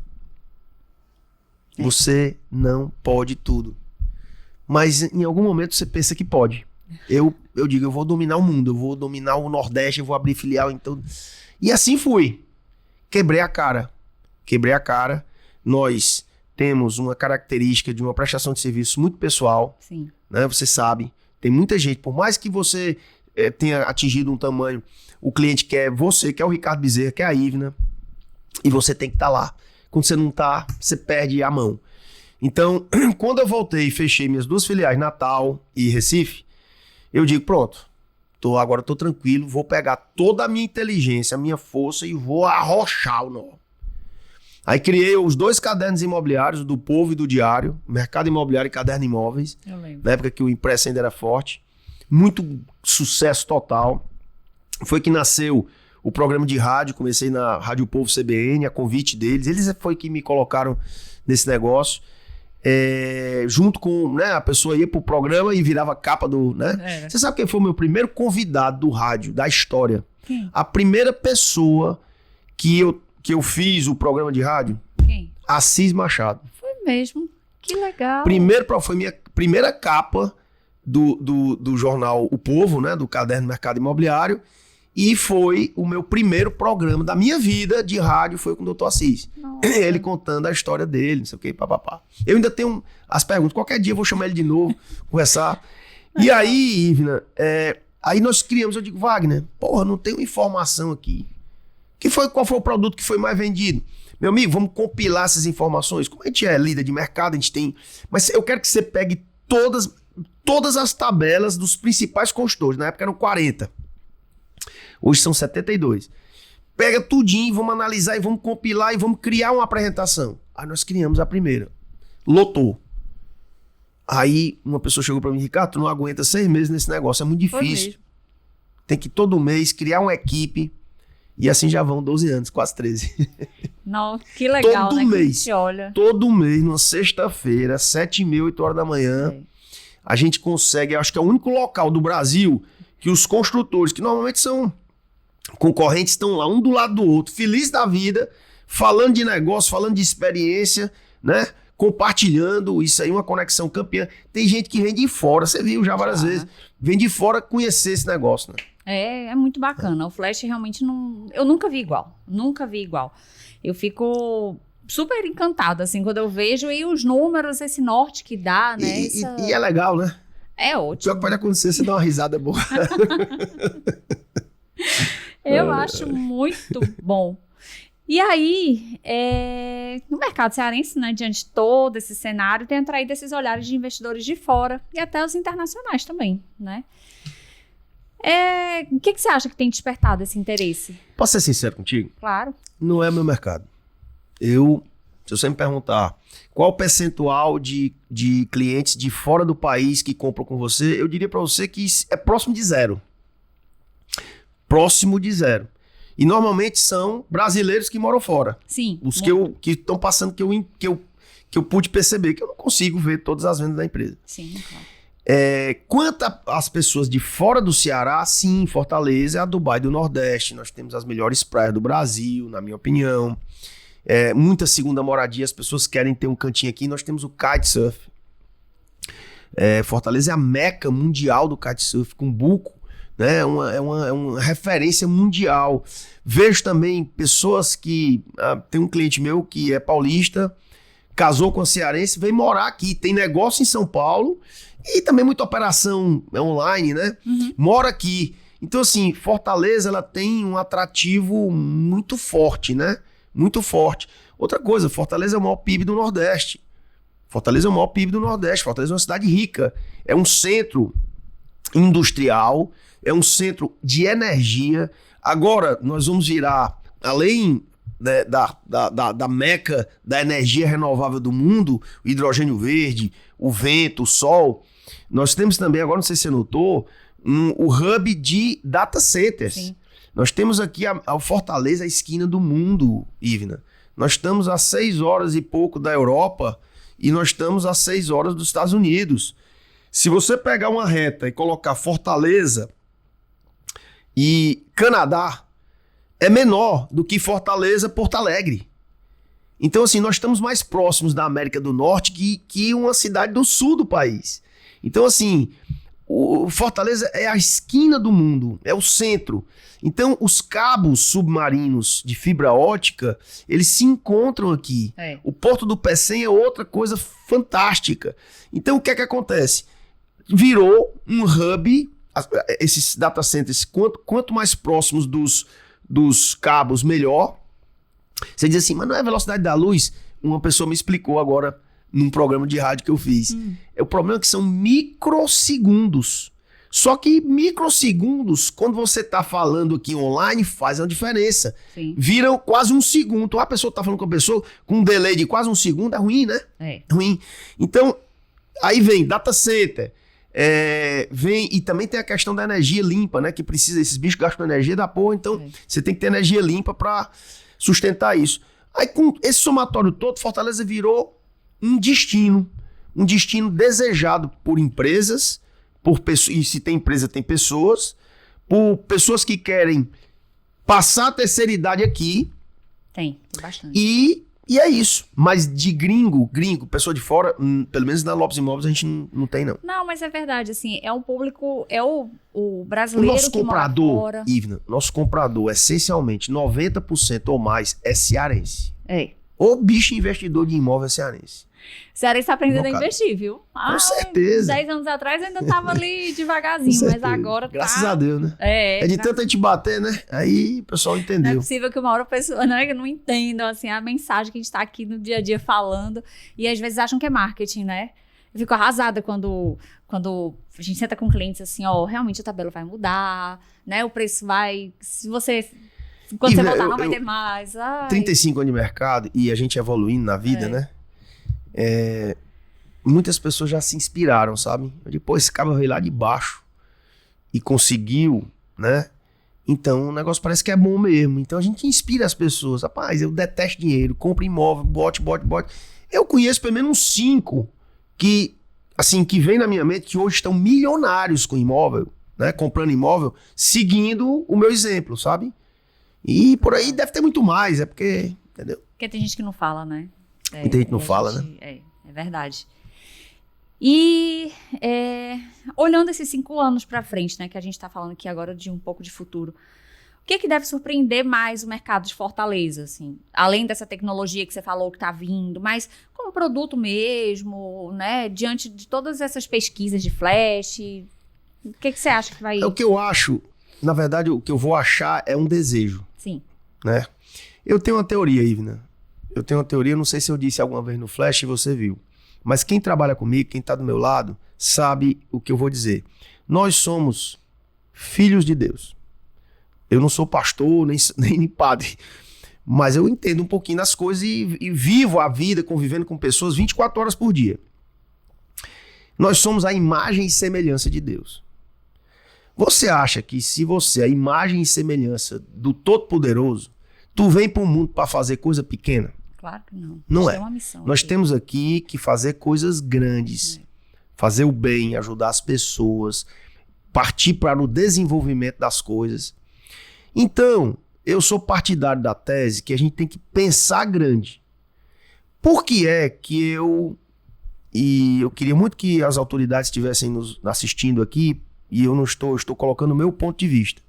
Você não pode tudo. Mas em algum momento você pensa que pode. Eu digo, eu vou dominar o mundo, eu vou dominar o Nordeste, eu vou abrir filial. Então... E assim fui. Quebrei a cara. Nós temos uma característica de uma prestação de serviço muito pessoal. Sim. Né? Você sabe, tem muita gente, por mais que você tenha atingido um tamanho, o cliente quer você, quer o Ricardo Bezerra, quer a Ivna, e você tem que estar lá. Quando você não está, você perde a mão. Então, quando eu voltei e fechei minhas 2 filiais, Natal e Recife, eu digo, pronto, agora estou tranquilo, vou pegar toda a minha inteligência, a minha força e vou arrochar o nó. Aí criei os 2 cadernos imobiliários, o do Povo e do Diário, Mercado Imobiliário e Caderno Imóveis, Eu lembro. na época que o impresso ainda era forte. Muito sucesso total. Foi que nasceu o programa de rádio, comecei na Rádio Povo CBN, a convite deles. Eles foi que me colocaram nesse negócio. Junto com, né, a pessoa ia pro programa e virava capa do, né? Você sabe quem foi o meu primeiro convidado do rádio, da história? Quem? A primeira pessoa que eu fiz o programa de rádio? Quem? Assis Machado. Foi mesmo. Que legal. Foi minha primeira capa do jornal O Povo, né, do Caderno Mercado Imobiliário, e foi o meu primeiro programa da minha vida de rádio, foi com o Dr. Assis. Nossa. Ele contando a história dele, não sei o que, papapá. Eu ainda tenho as perguntas, qualquer dia eu vou chamar ele de novo, conversar. E aí, Ivna, aí nós criamos, eu digo, Wagner, porra, não tenho informação aqui. Qual foi o produto que foi mais vendido? Meu amigo, vamos compilar essas informações. Como a gente é líder de mercado, a gente tem... Mas eu quero que você pegue todas as tabelas dos principais consultores. Na época eram 40. Hoje são 72. Pega tudinho, vamos analisar e vamos compilar e vamos criar uma apresentação. Aí nós criamos a primeira. Lotou. Aí uma pessoa chegou para mim, Ricardo, tu não aguenta 6 meses nesse negócio, é muito difícil. Tem que todo mês criar uma equipe. E assim já vão 12 anos, quase 13. Não, que legal, todo né? mês, Que olha. todo mês, numa sexta-feira, 7h30, 8 horas da manhã, a gente consegue, acho que é o único local do Brasil que os construtores, que normalmente são concorrentes, estão lá um do lado do outro, feliz da vida, falando de negócio, falando de experiência, né? Compartilhando, isso aí, uma conexão campeã. Tem gente que vem de fora, você viu já várias vezes, vem de fora conhecer esse negócio, né? É muito bacana. O Flash realmente não... Eu nunca vi igual. Nunca vi igual. Eu fico super encantada, assim, quando eu vejo e os números, esse norte que dá, né? E é legal, né? É O ótimo. que pode acontecer, você dá uma risada boa. Eu acho muito bom. E aí, no mercado cearense, né, diante de todo esse cenário, tem atraído esses olhares de investidores de fora e até os internacionais também, né? O que você acha que tem despertado esse interesse? Posso ser sincero contigo? Claro. Não é meu mercado. Se você me perguntar qual o percentual de clientes de fora do país que compram com você, eu diria para você que é próximo de zero. Próximo de zero. E normalmente são brasileiros que moram fora. Sim. Os que estão passando, que eu pude perceber, que eu não consigo ver todas as vendas da empresa. Sim, claro. Quanto às pessoas de fora do Ceará, sim, Fortaleza é a Dubai do Nordeste. Nós temos as melhores praias do Brasil, na minha opinião. Muita segunda moradia, as pessoas querem ter um cantinho aqui. Nós temos o kitesurf. Fortaleza é a meca mundial do kitesurf, com buco, né? É uma referência mundial. Vejo também pessoas que... tem um cliente meu que é paulista, casou com a cearense, veio morar aqui, tem negócio em São Paulo e também muita operação online, né? Uhum. Mora aqui. Então, assim, Fortaleza, ela tem um atrativo muito forte, né? Muito forte. Outra coisa, Fortaleza é o maior PIB do Nordeste. Fortaleza é uma cidade rica. É um centro industrial, é um centro de energia. Agora, nós vamos virar, além, né, da meca da energia renovável do mundo, o hidrogênio verde, o vento, o sol, nós temos também, agora não sei se você notou, o hub de data centers. Sim. Nós temos aqui a Fortaleza, a esquina do mundo, Ivna. Nós estamos a 6 horas e pouco da Europa e nós estamos a 6 horas dos Estados Unidos. Se você pegar uma reta e colocar Fortaleza e Canadá, é menor do que Fortaleza, Porto Alegre. Então, assim, nós estamos mais próximos da América do Norte que uma cidade do sul do país. Então, assim, o Fortaleza é a esquina do mundo, é o centro. Então, os cabos submarinos de fibra ótica, eles se encontram aqui. O Porto do Pecém é outra coisa fantástica. Então, o que é que acontece? Virou um hub, esses data centers, quanto mais próximos dos cabos, melhor. Você diz assim, mas não é a velocidade da luz? Uma pessoa me explicou agora num programa de rádio que eu fiz. O problema é que são microsegundos. Só que microsegundos, quando você está falando aqui online, faz uma diferença. Sim. Viram quase um segundo. A pessoa está falando com a pessoa com um delay de quase um segundo, é ruim, né? É. Ruim. Então, aí vem data center, vem, e também tem a questão da energia limpa, né? Que precisa, esses bichos gastam energia da porra, então você tem que ter energia limpa para sustentar isso. Aí com esse somatório todo, Fortaleza virou um destino desejado por empresas, por pessoas, e se tem empresa, tem pessoas, por pessoas que querem passar a terceira idade aqui. Tem bastante. E é isso. Mas de gringo, pessoa de fora, pelo menos na Lopes Imóveis a gente não tem, não. Não, mas é verdade, assim, é um público, é o brasileiro nosso que mora fora. Ivna, nosso comprador, essencialmente, 90% ou mais é cearense. É. O bicho investidor de imóvel é cearense. Cearense está aprendendo Não, a cara. investir, viu? Com certeza. 10 anos atrás ainda tava ali devagarzinho, mas agora Graças a Deus, né? É de tanta gente bater, né? Aí o pessoal Não é entendeu. possível que uma hora a pessoa não entendam assim, a mensagem que a gente tá aqui no dia a dia falando e às vezes acham que é marketing, né? Eu fico arrasada quando a gente senta com clientes assim, ó, realmente a tabela vai mudar, né? O preço vai... Quando você voltar, não vai ter mais. Ai. 35 anos de mercado e a gente evoluindo na vida, né? Muitas pessoas já se inspiraram, sabe? Eu digo, pô, esse cara veio lá de baixo e conseguiu, né? Então o negócio parece que é bom mesmo. Então a gente inspira as pessoas. Rapaz, eu detesto dinheiro, compro imóvel, bote. Eu conheço pelo menos uns 5 que vem na minha mente que hoje estão milionários com imóvel, né? Comprando imóvel, seguindo o meu exemplo, sabe? E por aí deve ter muito mais, é porque, entendeu? Porque tem gente que não fala, né? Muita gente não fala, né? É verdade. E olhando esses 5 anos para frente, né, que a gente está falando aqui agora de um pouco de futuro, o que é que deve surpreender mais o mercado de Fortaleza, assim? Além dessa tecnologia que você falou que está vindo, mas como produto mesmo, né? Diante de todas essas pesquisas de flash, o que você acha que vai... É o que eu acho, na verdade, o que eu vou achar é um desejo. Sim. Né? Eu tenho uma teoria, Ivna. Não sei se eu disse alguma vez no Flash e você viu. Mas quem trabalha comigo, quem está do meu lado, sabe o que eu vou dizer. Nós somos filhos de Deus. Eu não sou pastor, nem padre. Mas eu entendo um pouquinho das coisas e vivo a vida convivendo com pessoas 24 horas por dia. Nós somos a imagem e semelhança de Deus. Você acha que se você é a imagem e semelhança do Todo-Poderoso, tu vem para o mundo para fazer coisa pequena? Claro que não. Não é. Uma missão Nós aqui. temos aqui que fazer coisas grandes. Fazer o bem, ajudar as pessoas, partir para o desenvolvimento das coisas. Então, eu sou partidário da tese que a gente tem que pensar grande. Por que é que eu queria muito que as autoridades estivessem nos assistindo aqui, e eu estou colocando o meu ponto de vista.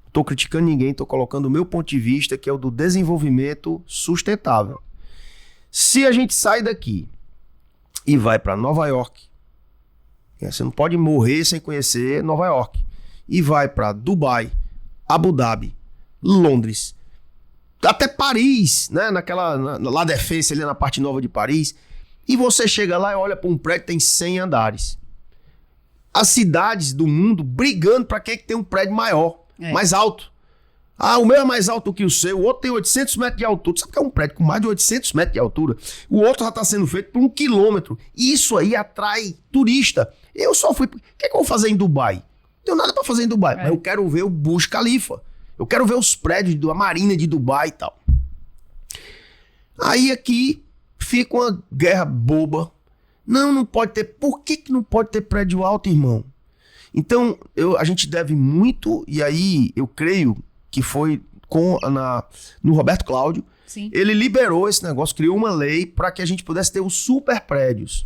Não estou criticando ninguém, estou colocando o meu ponto de vista, que é o do desenvolvimento sustentável. Se a gente sai daqui e vai para Nova York, você não pode morrer sem conhecer Nova York, e vai para Dubai, Abu Dhabi, Londres, até Paris, né? La Défense, ali na parte nova de Paris, e você chega lá e olha para um prédio que tem 100 andares. As cidades do mundo brigando para quem é que tem um prédio maior, mais alto. Ah, o meu é mais alto que o seu, o outro tem 800 metros de altura. Sabe o que é um prédio com mais de 800 metros de altura? O outro já está sendo feito por 1 quilômetro. E isso aí atrai turista. Eu só fui... O que é que eu vou fazer em Dubai? Não tenho nada para fazer em Dubai, mas eu quero ver o Burj Khalifa. Eu quero ver os prédios da Marina de Dubai e tal. Aí aqui fica uma guerra boba. Não pode ter. Por que não pode ter prédio alto, irmão? Então, a gente deve muito, e aí eu creio que foi no Roberto Cláudio. Sim. Ele liberou esse negócio, criou uma lei para que a gente pudesse ter os super prédios.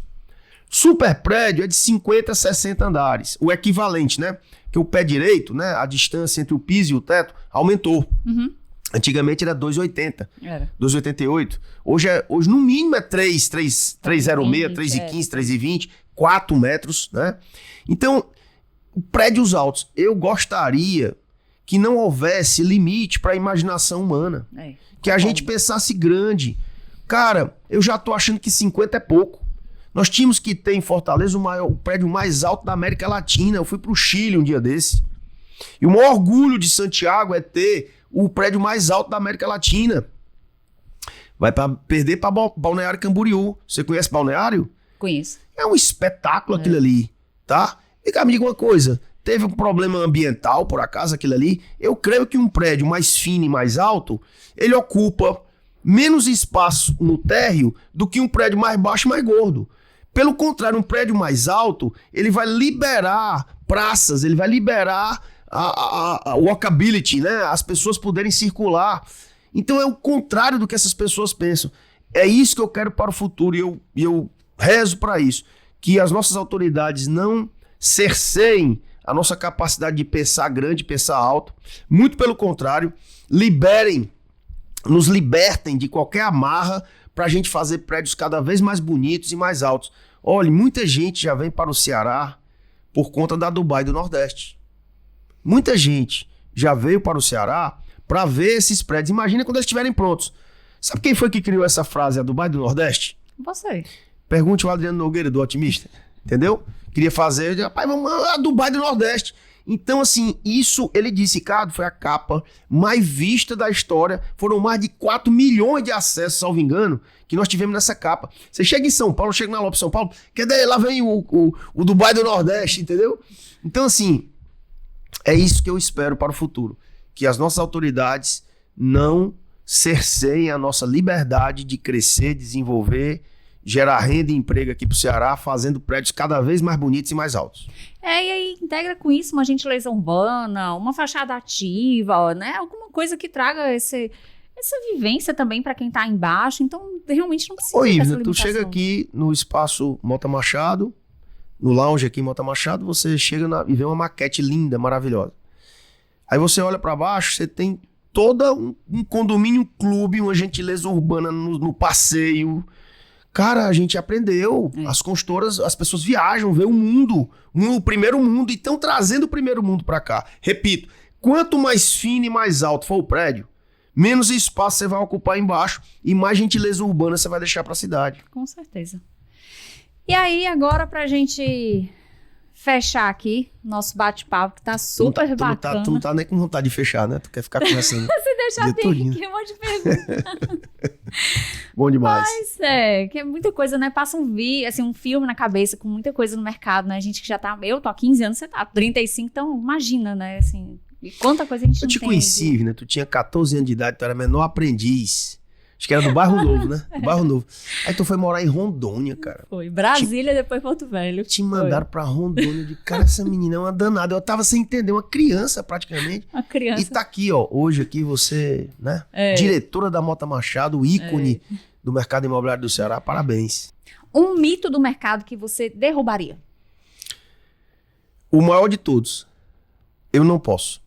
Super prédio é de 50 a 60 andares, o equivalente, né? Que o pé direito, né? A distância entre o piso e o teto aumentou. Uhum. Antigamente era 2,80. Era. 2,88. Hoje no mínimo é 3,06, 3,15, 3,20, 4 metros, né? Então, prédios altos. Eu gostaria que não houvesse limite para a imaginação humana. Que a gente pensasse grande. Cara, eu já tô achando que 50 é pouco. Nós tínhamos que ter em Fortaleza o prédio mais alto da América Latina. Eu fui para o Chile um dia desse. E o maior orgulho de Santiago é ter o prédio mais alto da América Latina. Vai perder para Balneário Camboriú. Você conhece Balneário? Conheço. É um espetáculo aquilo ali, tá? E cá, me diga uma coisa. Teve um problema ambiental, por acaso, aquilo ali? Eu creio que um prédio mais fino e mais alto, ele ocupa menos espaço no térreo do que um prédio mais baixo e mais gordo. Pelo contrário, um prédio mais alto, ele vai liberar praças, ele vai liberar a walkability, né? As pessoas poderem circular. Então é o contrário do que essas pessoas pensam. É isso que eu quero para o futuro e eu rezo para isso. Que as nossas autoridades não cerceiem a nossa capacidade de pensar grande, pensar alto. Muito pelo contrário, nos libertem de qualquer amarra para a gente fazer prédios cada vez mais bonitos e mais altos. Olha, muita gente já vem para o Ceará por conta da Dubai do Nordeste. Muita gente já veio para o Ceará para ver esses prédios. Imagina quando eles estiverem prontos. Sabe quem foi que criou essa frase, a Dubai do Nordeste? Você. Pergunte ao Adriano Nogueira, do Otimista. Entendeu? Queria fazer, rapaz, vamos a Dubai do Nordeste. Então, assim, isso, ele disse, Ricardo, foi a capa mais vista da história. Foram mais de 4 milhões de acessos, salvo engano, que nós tivemos nessa capa. Você chega em São Paulo, chega na Lopes São Paulo, cadê? Lá vem o Dubai do Nordeste, entendeu? Então, assim, é isso que eu espero para o futuro. Que as nossas autoridades não cerceiem a nossa liberdade de crescer, desenvolver, gerar renda e emprego aqui para o Ceará, fazendo prédios cada vez mais bonitos e mais altos. E aí integra com isso uma gentileza urbana, uma fachada ativa, né? Alguma coisa que traga essa vivência também para quem está embaixo. Então, realmente não precisa. Ô, Ivna, tu chega aqui no espaço Mota Machado, no lounge aqui em Mota Machado, você chega e vê uma maquete linda, maravilhosa. Aí você olha para baixo, você tem todo um condomínio, um clube, uma gentileza urbana no passeio. Cara, a gente aprendeu. As consultoras, as pessoas viajam, vê o mundo, o primeiro mundo, e estão trazendo o primeiro mundo para cá. Repito, quanto mais fino e mais alto for o prédio, menos espaço você vai ocupar embaixo e mais gentileza urbana você vai deixar para a cidade. Com certeza. E aí, agora, pra gente fechar aqui nosso bate-papo, que tá super bacana. Tu não tá nem com vontade de fechar, né? Tu quer ficar conversando. Você deixa bem aqui um monte de perguntas. Bom demais. Mas que é muita coisa, né? Passa um filme na cabeça com muita coisa no mercado, né? A gente que já tá... Eu tô há 15 anos, você tá há 35, então imagina, né? Assim, e quanta coisa a gente não tem. Eu te conheci, né? Tu tinha 14 anos de idade, tu era menor aprendiz. Acho que era do Bairro Novo, né? Do Bairro Novo. Aí tu foi morar em Rondônia, cara. Foi. Brasília, depois Porto Velho. Te mandaram pra Rondônia. De cara, essa menina é uma danada. Eu tava sem entender, uma criança praticamente. Uma criança. E tá aqui, ó. Hoje aqui você, né? Diretora da Mota Machado, ícone do mercado imobiliário do Ceará. Parabéns. Um mito do mercado que você derrubaria? O maior de todos. Eu não posso.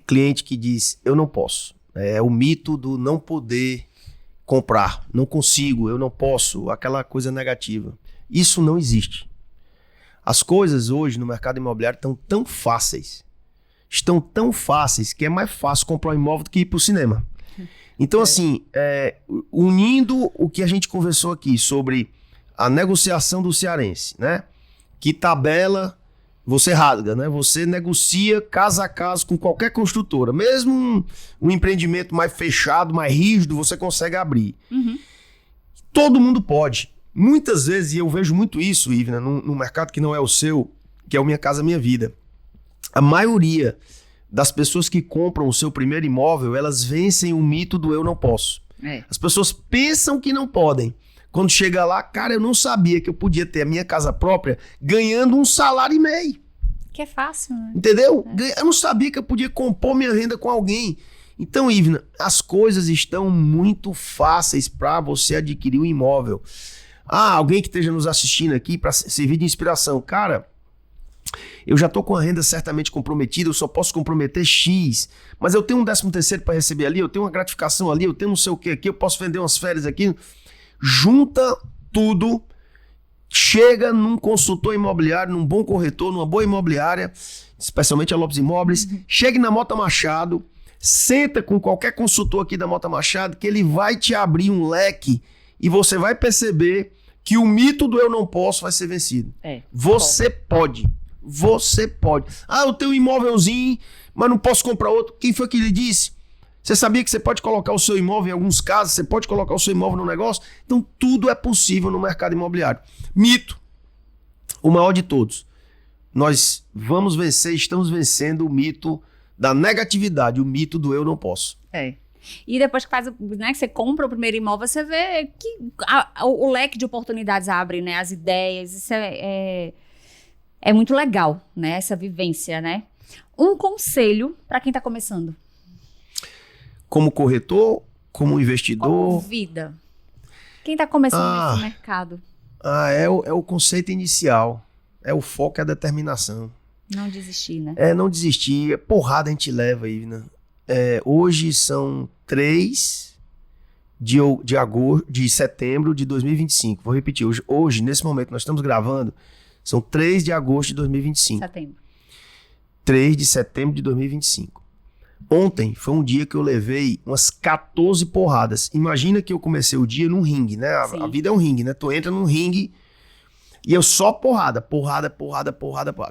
Cliente que diz, eu não posso. É o mito do não poder comprar. Não consigo, eu não posso. Aquela coisa negativa. Isso não existe. As coisas hoje no mercado imobiliário estão tão fáceis. Estão tão fáceis que é mais fácil comprar um imóvel do que ir para o cinema. Então, assim, unindo o que a gente conversou aqui sobre a negociação do cearense, né? Que tabela você rasga, né? Você negocia caso a caso com qualquer construtora. Mesmo um empreendimento mais fechado, mais rígido, você consegue abrir. Uhum. Todo mundo pode. Muitas vezes, e eu vejo muito isso, Ivna, no mercado que não é o seu, que é o Minha Casa Minha Vida. A maioria das pessoas que compram o seu primeiro imóvel, elas vencem o mito do eu não posso. As pessoas pensam que não podem. Quando chega lá, cara, eu não sabia que eu podia ter a minha casa própria ganhando um salário e meio. Que é fácil, né? Entendeu? Eu não sabia que eu podia compor minha renda com alguém. Então, Ivna, as coisas estão muito fáceis para você adquirir um imóvel. Alguém que esteja nos assistindo aqui para servir de inspiração. Cara, eu já estou com a renda certamente comprometida, eu só posso comprometer X, mas eu tenho um 13º para receber ali, eu tenho uma gratificação ali, eu tenho não sei o que aqui, eu posso vender umas férias aqui. Junta tudo, chega num consultor imobiliário, num bom corretor, numa boa imobiliária, especialmente a Lopes Imóveis, chegue na Mota Machado, senta com qualquer consultor aqui da Mota Machado, que ele vai te abrir um leque e você vai perceber que o mito do eu não posso vai ser vencido. Você pode. Você pode. Ah, eu tenho um imóvelzinho, mas não posso comprar outro. Quem foi que lhe disse? Você sabia que você pode colocar o seu imóvel, em alguns casos, você pode colocar o seu imóvel no negócio? Então, tudo é possível no mercado imobiliário. Mito, o maior de todos. Nós vamos vencer, estamos vencendo o mito da negatividade, o mito do eu não posso. E depois que que você compra o primeiro imóvel, você vê que o leque de oportunidades abre, né? As ideias, isso é muito legal, né? Essa vivência, né? Um conselho para quem está começando. Como corretor, como investidor. Como vida. Quem está começando nesse mercado? É o conceito inicial. É o foco e a determinação. Não desistir, né? Não desistir. Porrada a gente leva aí, né? Hoje são 3 de setembro de 2025. Vou repetir. Hoje, nesse momento, nós estamos gravando. São 3 de agosto de 2025. Setembro. 3 de setembro de 2025. Ontem foi um dia que eu levei umas 14 porradas. Imagina que eu comecei o dia num ringue, né? A vida é um ringue, né? Tu entra num ringue e eu só porrada.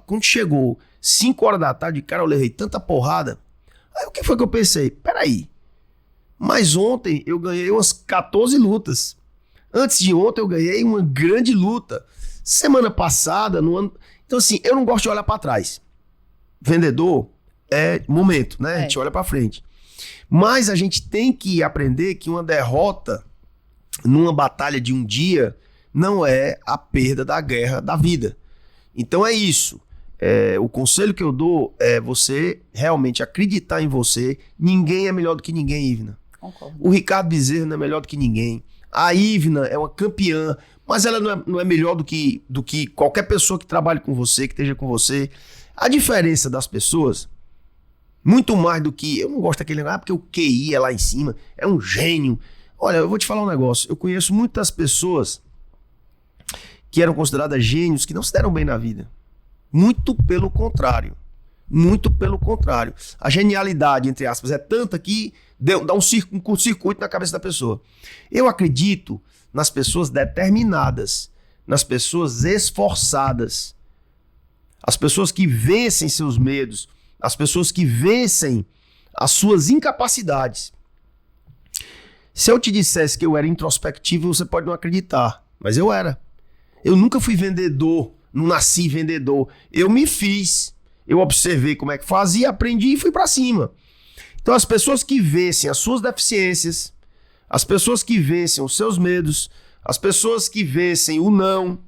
Quando chegou 5 horas da tarde, cara, eu levei tanta porrada. Aí o que foi que eu pensei? Peraí, mas ontem eu ganhei umas 14 lutas. Antes de ontem eu ganhei uma grande luta. Semana passada, no ano... Então assim, eu não gosto de olhar pra trás. Vendedor é momento, né? A gente olha pra frente. Mas a gente tem que aprender que uma derrota numa batalha de um dia não é a perda da guerra da vida. Então é isso. O conselho que eu dou é você realmente acreditar em você. Ninguém é melhor do que ninguém, Ivna. Concordo. O Ricardo Bezerra não é melhor do que ninguém. A Ivna é uma campeã, mas ela não é melhor do que qualquer pessoa que trabalhe com você, que esteja com você. A diferença das pessoas, muito mais do que... Eu não gosto daquele negócio, porque o QI é lá em cima, é um gênio. Olha, eu vou te falar um negócio. Eu conheço muitas pessoas que eram consideradas gênios, que não se deram bem na vida. Muito pelo contrário. Muito pelo contrário. A genialidade, entre aspas, é tanta que dá um curto-circuito na cabeça da pessoa. Eu acredito nas pessoas determinadas, nas pessoas esforçadas, as pessoas que vencem seus medos, as pessoas que vencem as suas incapacidades. Se eu te dissesse que eu era introspectivo, você pode não acreditar, mas eu era. Eu nunca fui vendedor, não nasci vendedor. Eu me fiz, eu observei como é que fazia, aprendi e fui pra cima. Então as pessoas que vencem as suas deficiências, as pessoas que vencem os seus medos, as pessoas que vencem o não,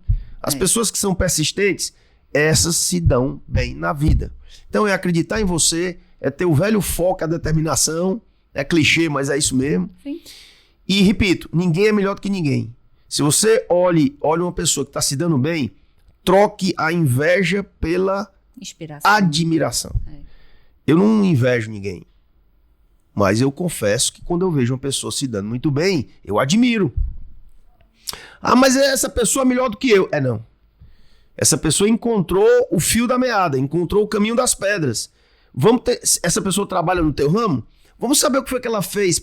as pessoas que são persistentes, essas se dão bem na vida. Então é acreditar em você, é ter o velho foco, a determinação, é clichê, mas é isso mesmo. Sim. E repito, ninguém é melhor do que ninguém. Se você olha uma pessoa que está se dando bem, troque a inveja pela admiração. Eu não invejo ninguém, mas eu confesso que quando eu vejo uma pessoa se dando muito bem, eu admiro. Ah, mas essa pessoa é melhor do que eu. Não. Essa pessoa encontrou o fio da meada, encontrou o caminho das pedras. Essa pessoa trabalha no teu ramo? Vamos saber o que foi que ela fez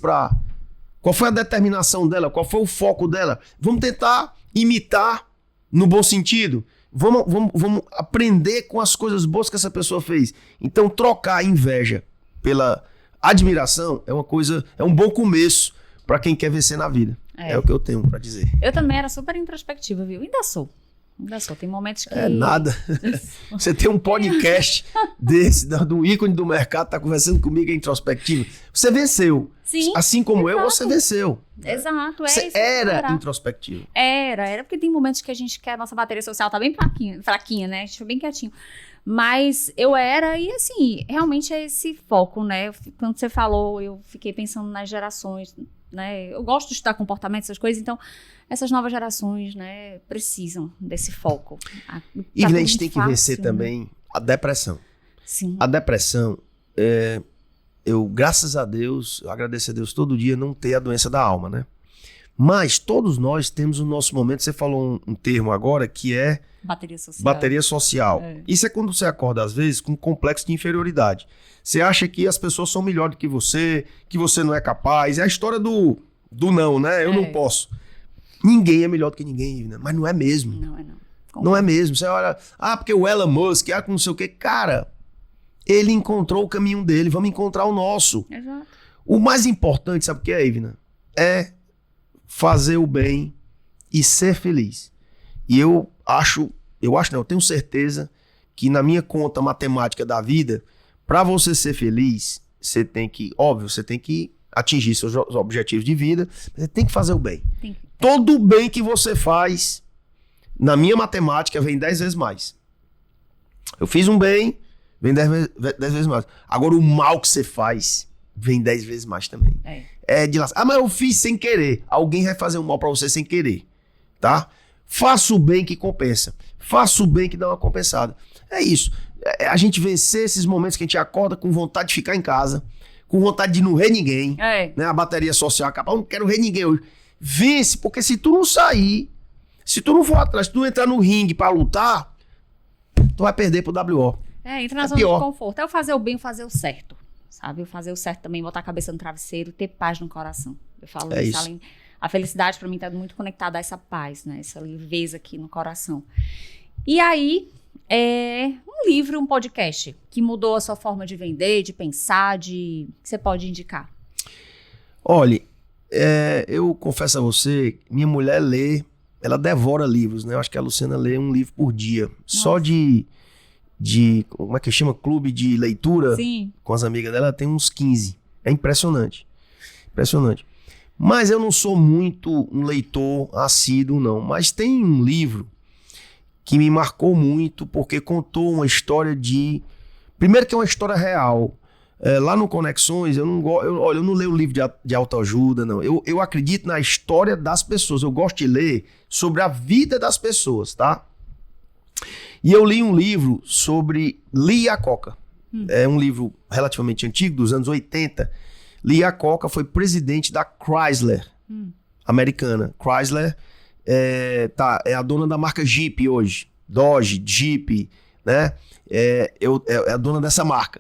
qual foi a determinação dela, qual foi o foco dela. Vamos tentar imitar no bom sentido. Vamos aprender com as coisas boas que essa pessoa fez. Então trocar a inveja pela admiração é um bom começo para quem quer vencer na vida. É o que eu tenho para dizer. Eu também era super introspectiva, viu? Ainda sou. Tem momentos que... Nada. Você tem um podcast desse, do ícone do mercado, tá conversando comigo, é introspectivo. Você venceu. Sim, assim como eu, você venceu. Exato, Você era introspectivo. Era porque tem momentos que a gente quer, a nossa bateria social tá bem fraquinha, né? A gente foi bem quietinho. Mas eu era, e assim, realmente é esse foco, né? Quando você falou, eu fiquei pensando nas gerações, né? Eu gosto de estudar comportamento, essas coisas, então essas novas gerações, né, precisam desse foco. E a gente tem que vencer também a depressão. Sim. A depressão, eu, graças a Deus, eu agradeço a Deus todo dia não ter a doença da alma, né? Mas todos nós temos o nosso momento, você falou um termo agora que é bateria social. Isso é quando você acorda, às vezes, com um complexo de inferioridade. Você acha que as pessoas são melhores do que você não é capaz. É a história do não, né? Eu não posso. Ninguém é melhor do que ninguém, né? Mas não é mesmo. Não é não. Não é mesmo. Você olha, porque o Elon Musk, não sei o quê. Cara, ele encontrou o caminho dele, vamos encontrar o nosso. Exato. O mais importante, sabe o que é, Ivna? É fazer o bem e ser feliz. E eu tenho certeza que na minha conta matemática da vida, para você ser feliz, você tem que atingir seus objetivos de vida, mas você tem que fazer o bem. Todo o bem que você faz, na minha matemática, vem 10 vezes mais. Eu fiz um bem, vem 10 vezes mais. Agora, o mal que você faz, vem 10 vezes mais também. É de lá. Mas eu fiz sem querer. Alguém vai fazer um mal pra você sem querer. Tá? Faça o bem que compensa. Faça o bem que dá uma compensada. É isso. A gente vencer esses momentos que a gente acorda com vontade de ficar em casa, com vontade de não ver ninguém. Né? A bateria social acaba. Eu não quero ver ninguém hoje. Vence, porque se tu não sair, se tu não for atrás, se tu não entrar no ringue pra lutar, tu vai perder pro WO. Entra na zona de conforto. É o fazer o bem, fazer o certo. Sabe? O fazer o certo também, botar a cabeça no travesseiro, ter paz no coração. Eu falo isso. Além, a felicidade pra mim tá muito conectada a essa paz, né? Essa leveza aqui no coração. E aí, um livro, um podcast que mudou a sua forma de vender, de pensar, que você pode indicar? Olha, eu confesso a você, minha mulher lê, ela devora livros, né? Eu acho que a Luciana lê um livro por dia. Nossa. Só de como é que chama? Clube de leitura. Sim. Com as amigas dela, ela tem uns 15. É impressionante. Impressionante. Mas eu não sou muito um leitor assíduo, não. Mas tem um livro que me marcou muito, porque contou uma história primeiro que é uma história real. Lá no Conexões, eu não leio livro de autoajuda, não. Eu acredito na história das pessoas. Eu gosto de ler sobre a vida das pessoas, tá? E eu li um livro sobre Lee Iacocca. É um livro relativamente antigo, dos anos 80. Lee Iacocca foi presidente da Chrysler, americana. Chrysler é a dona da marca Jeep hoje. Dodge, Jeep, né? É a dona dessa marca.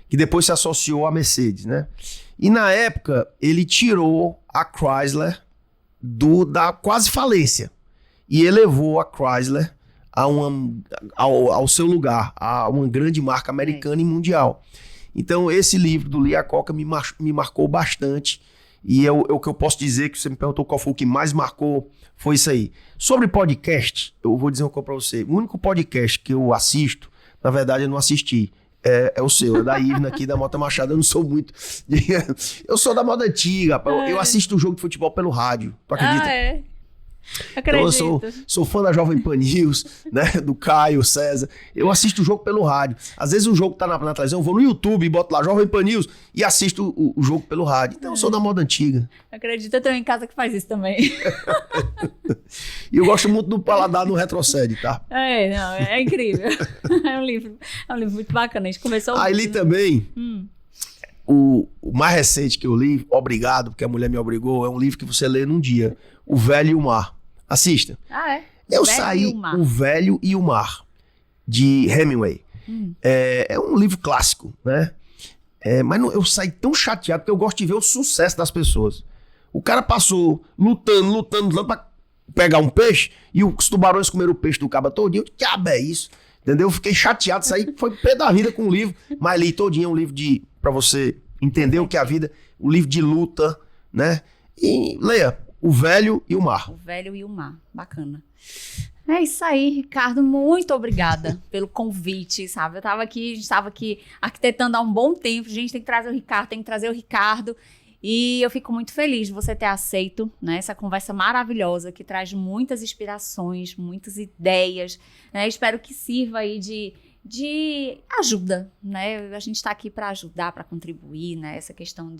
Que depois se associou à Mercedes, né? E na época, ele tirou a Chrysler da quase falência. E elevou a Chrysler ao seu lugar, a uma grande marca americana e mundial. Então, esse livro do Lee Iacocca me marcou bastante. E o que eu posso dizer, que você me perguntou qual foi o que mais marcou, foi isso aí. Sobre podcast, eu vou dizer uma coisa pra você. O único podcast que eu assisto, na verdade eu não assisti, é o seu, é da Ivna aqui da Mota Machado. Eu não sou muito... eu sou da moda antiga. Eu assisto o jogo de futebol pelo rádio. Tu acredita? Então eu sou fã da Jovem Pan News, né, do Caio, César. Eu assisto o jogo pelo rádio. Às vezes o jogo tá na televisão, eu vou no YouTube e boto lá Jovem Pan News e assisto o jogo pelo rádio. Então eu sou da moda antiga. Acredita, eu tenho em casa que faz isso também. E eu gosto muito do Paladar no Retrocede, tá? É incrível. É um livro muito bacana. A gente começou... Aí li também... O mais recente que eu li, obrigado, porque a mulher me obrigou, é um livro que você lê num dia. O Velho e o Mar. Assista. Eu saí O Velho e o Mar, de Hemingway. É um livro clássico, né? Mas eu saí tão chateado, porque eu gosto de ver o sucesso das pessoas. O cara passou lutando pra pegar um peixe, e os tubarões comeram o peixe do caba todinho. Que diabo é isso? Entendeu? Eu fiquei chateado, saí, foi pé da vida com o livro, mas li todinho, é um livro pra você entender o que é a vida, um livro de luta, né? E leia O Velho e o Mar. O Velho e o Mar, bacana. É isso aí, Ricardo, muito obrigada pelo convite, sabe? A gente estava aqui arquitetando há um bom tempo, a gente tem que trazer o Ricardo, e eu fico muito feliz de você ter aceito, né, essa conversa maravilhosa que traz muitas inspirações, muitas ideias, né? Espero que sirva aí de ajuda, né? A gente está aqui para ajudar, para contribuir, né? Essa questão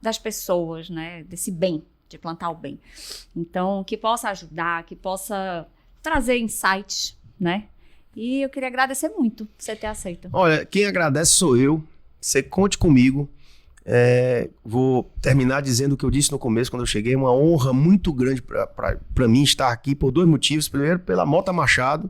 das pessoas, né? Desse bem, de plantar o bem. Então, que possa ajudar, que possa trazer insights, né? E eu queria agradecer muito por você ter aceito. Olha, quem agradece sou eu. Você conte comigo. Vou terminar dizendo o que eu disse no começo, quando eu cheguei. Uma honra muito grande para mim estar aqui por dois motivos. Primeiro, pela Mota Machado,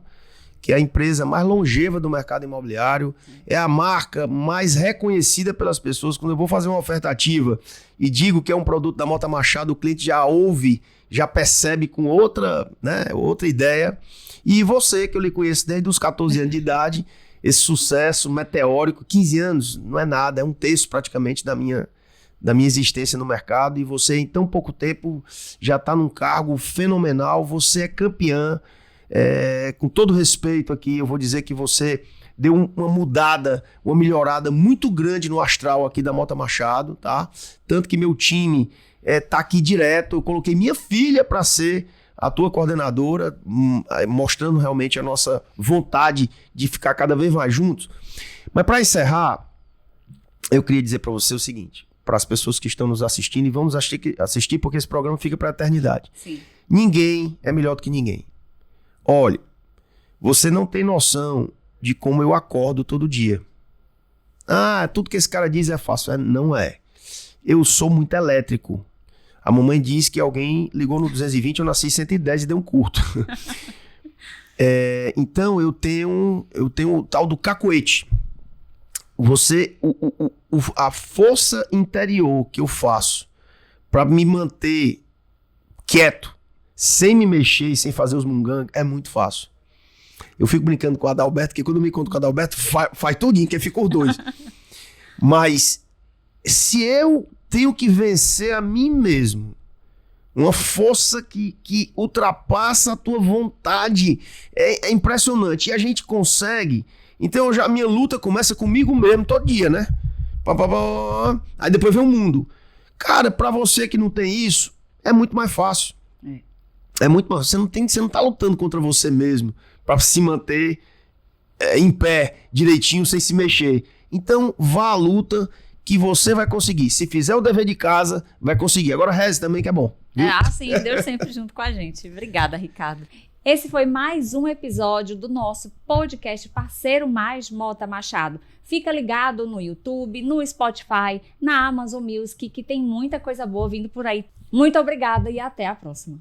que é a empresa mais longeva do mercado imobiliário, é a marca mais reconhecida pelas pessoas. Quando eu vou fazer uma oferta ativa e digo que é um produto da Mota Machado, o cliente já ouve, já percebe com outra, né, outra ideia. E você, que eu lhe conheço desde os 14 anos de idade, esse sucesso meteórico, 15 anos, não é nada, é um terço praticamente da minha existência no mercado, e você em tão pouco tempo já está num cargo fenomenal, você é campeã. Com todo respeito aqui, eu vou dizer que você deu uma mudada, uma melhorada muito grande no astral aqui da Mota Machado, tá? Tanto que meu time tá aqui direto, eu coloquei minha filha para ser a tua coordenadora, mostrando realmente a nossa vontade de ficar cada vez mais juntos. Mas para encerrar, eu queria dizer para você o seguinte, para as pessoas que estão nos assistindo, e vamos assistir porque esse programa fica para a eternidade. Sim. Ninguém é melhor do que ninguém. Olha, você não tem noção de como eu acordo todo dia. Tudo que esse cara diz é fácil. Não é. Eu sou muito elétrico. A mamãe diz que alguém ligou no 220, eu nasci 110 e deu um curto. Então eu tenho o tal do cacuete. A força interior que eu faço para me manter quieto, sem me mexer e sem fazer os mungangos, é muito fácil. Eu fico brincando com o Adalberto, porque quando eu me encontro com o Adalberto, faz tudinho, que ficou os dois. Mas se eu tenho que vencer a mim mesmo, uma força que ultrapassa a tua vontade, é impressionante. E a gente consegue. Então a minha luta começa comigo mesmo todo dia, né? Aí depois vem o mundo. Cara, pra você que não tem isso, é muito mais fácil. É muito mais. Você não tá lutando contra você mesmo para se manter em pé direitinho sem se mexer. Então vá à luta que você vai conseguir. Se fizer o dever de casa, vai conseguir. Agora reze também, que é bom. Sim, Deus sempre junto com a gente. Obrigada, Ricardo. Esse foi mais um episódio do nosso podcast Parceiro Mais Mota Machado. Fica ligado no YouTube, no Spotify, na Amazon Music, que tem muita coisa boa vindo por aí. Muito obrigada e até a próxima.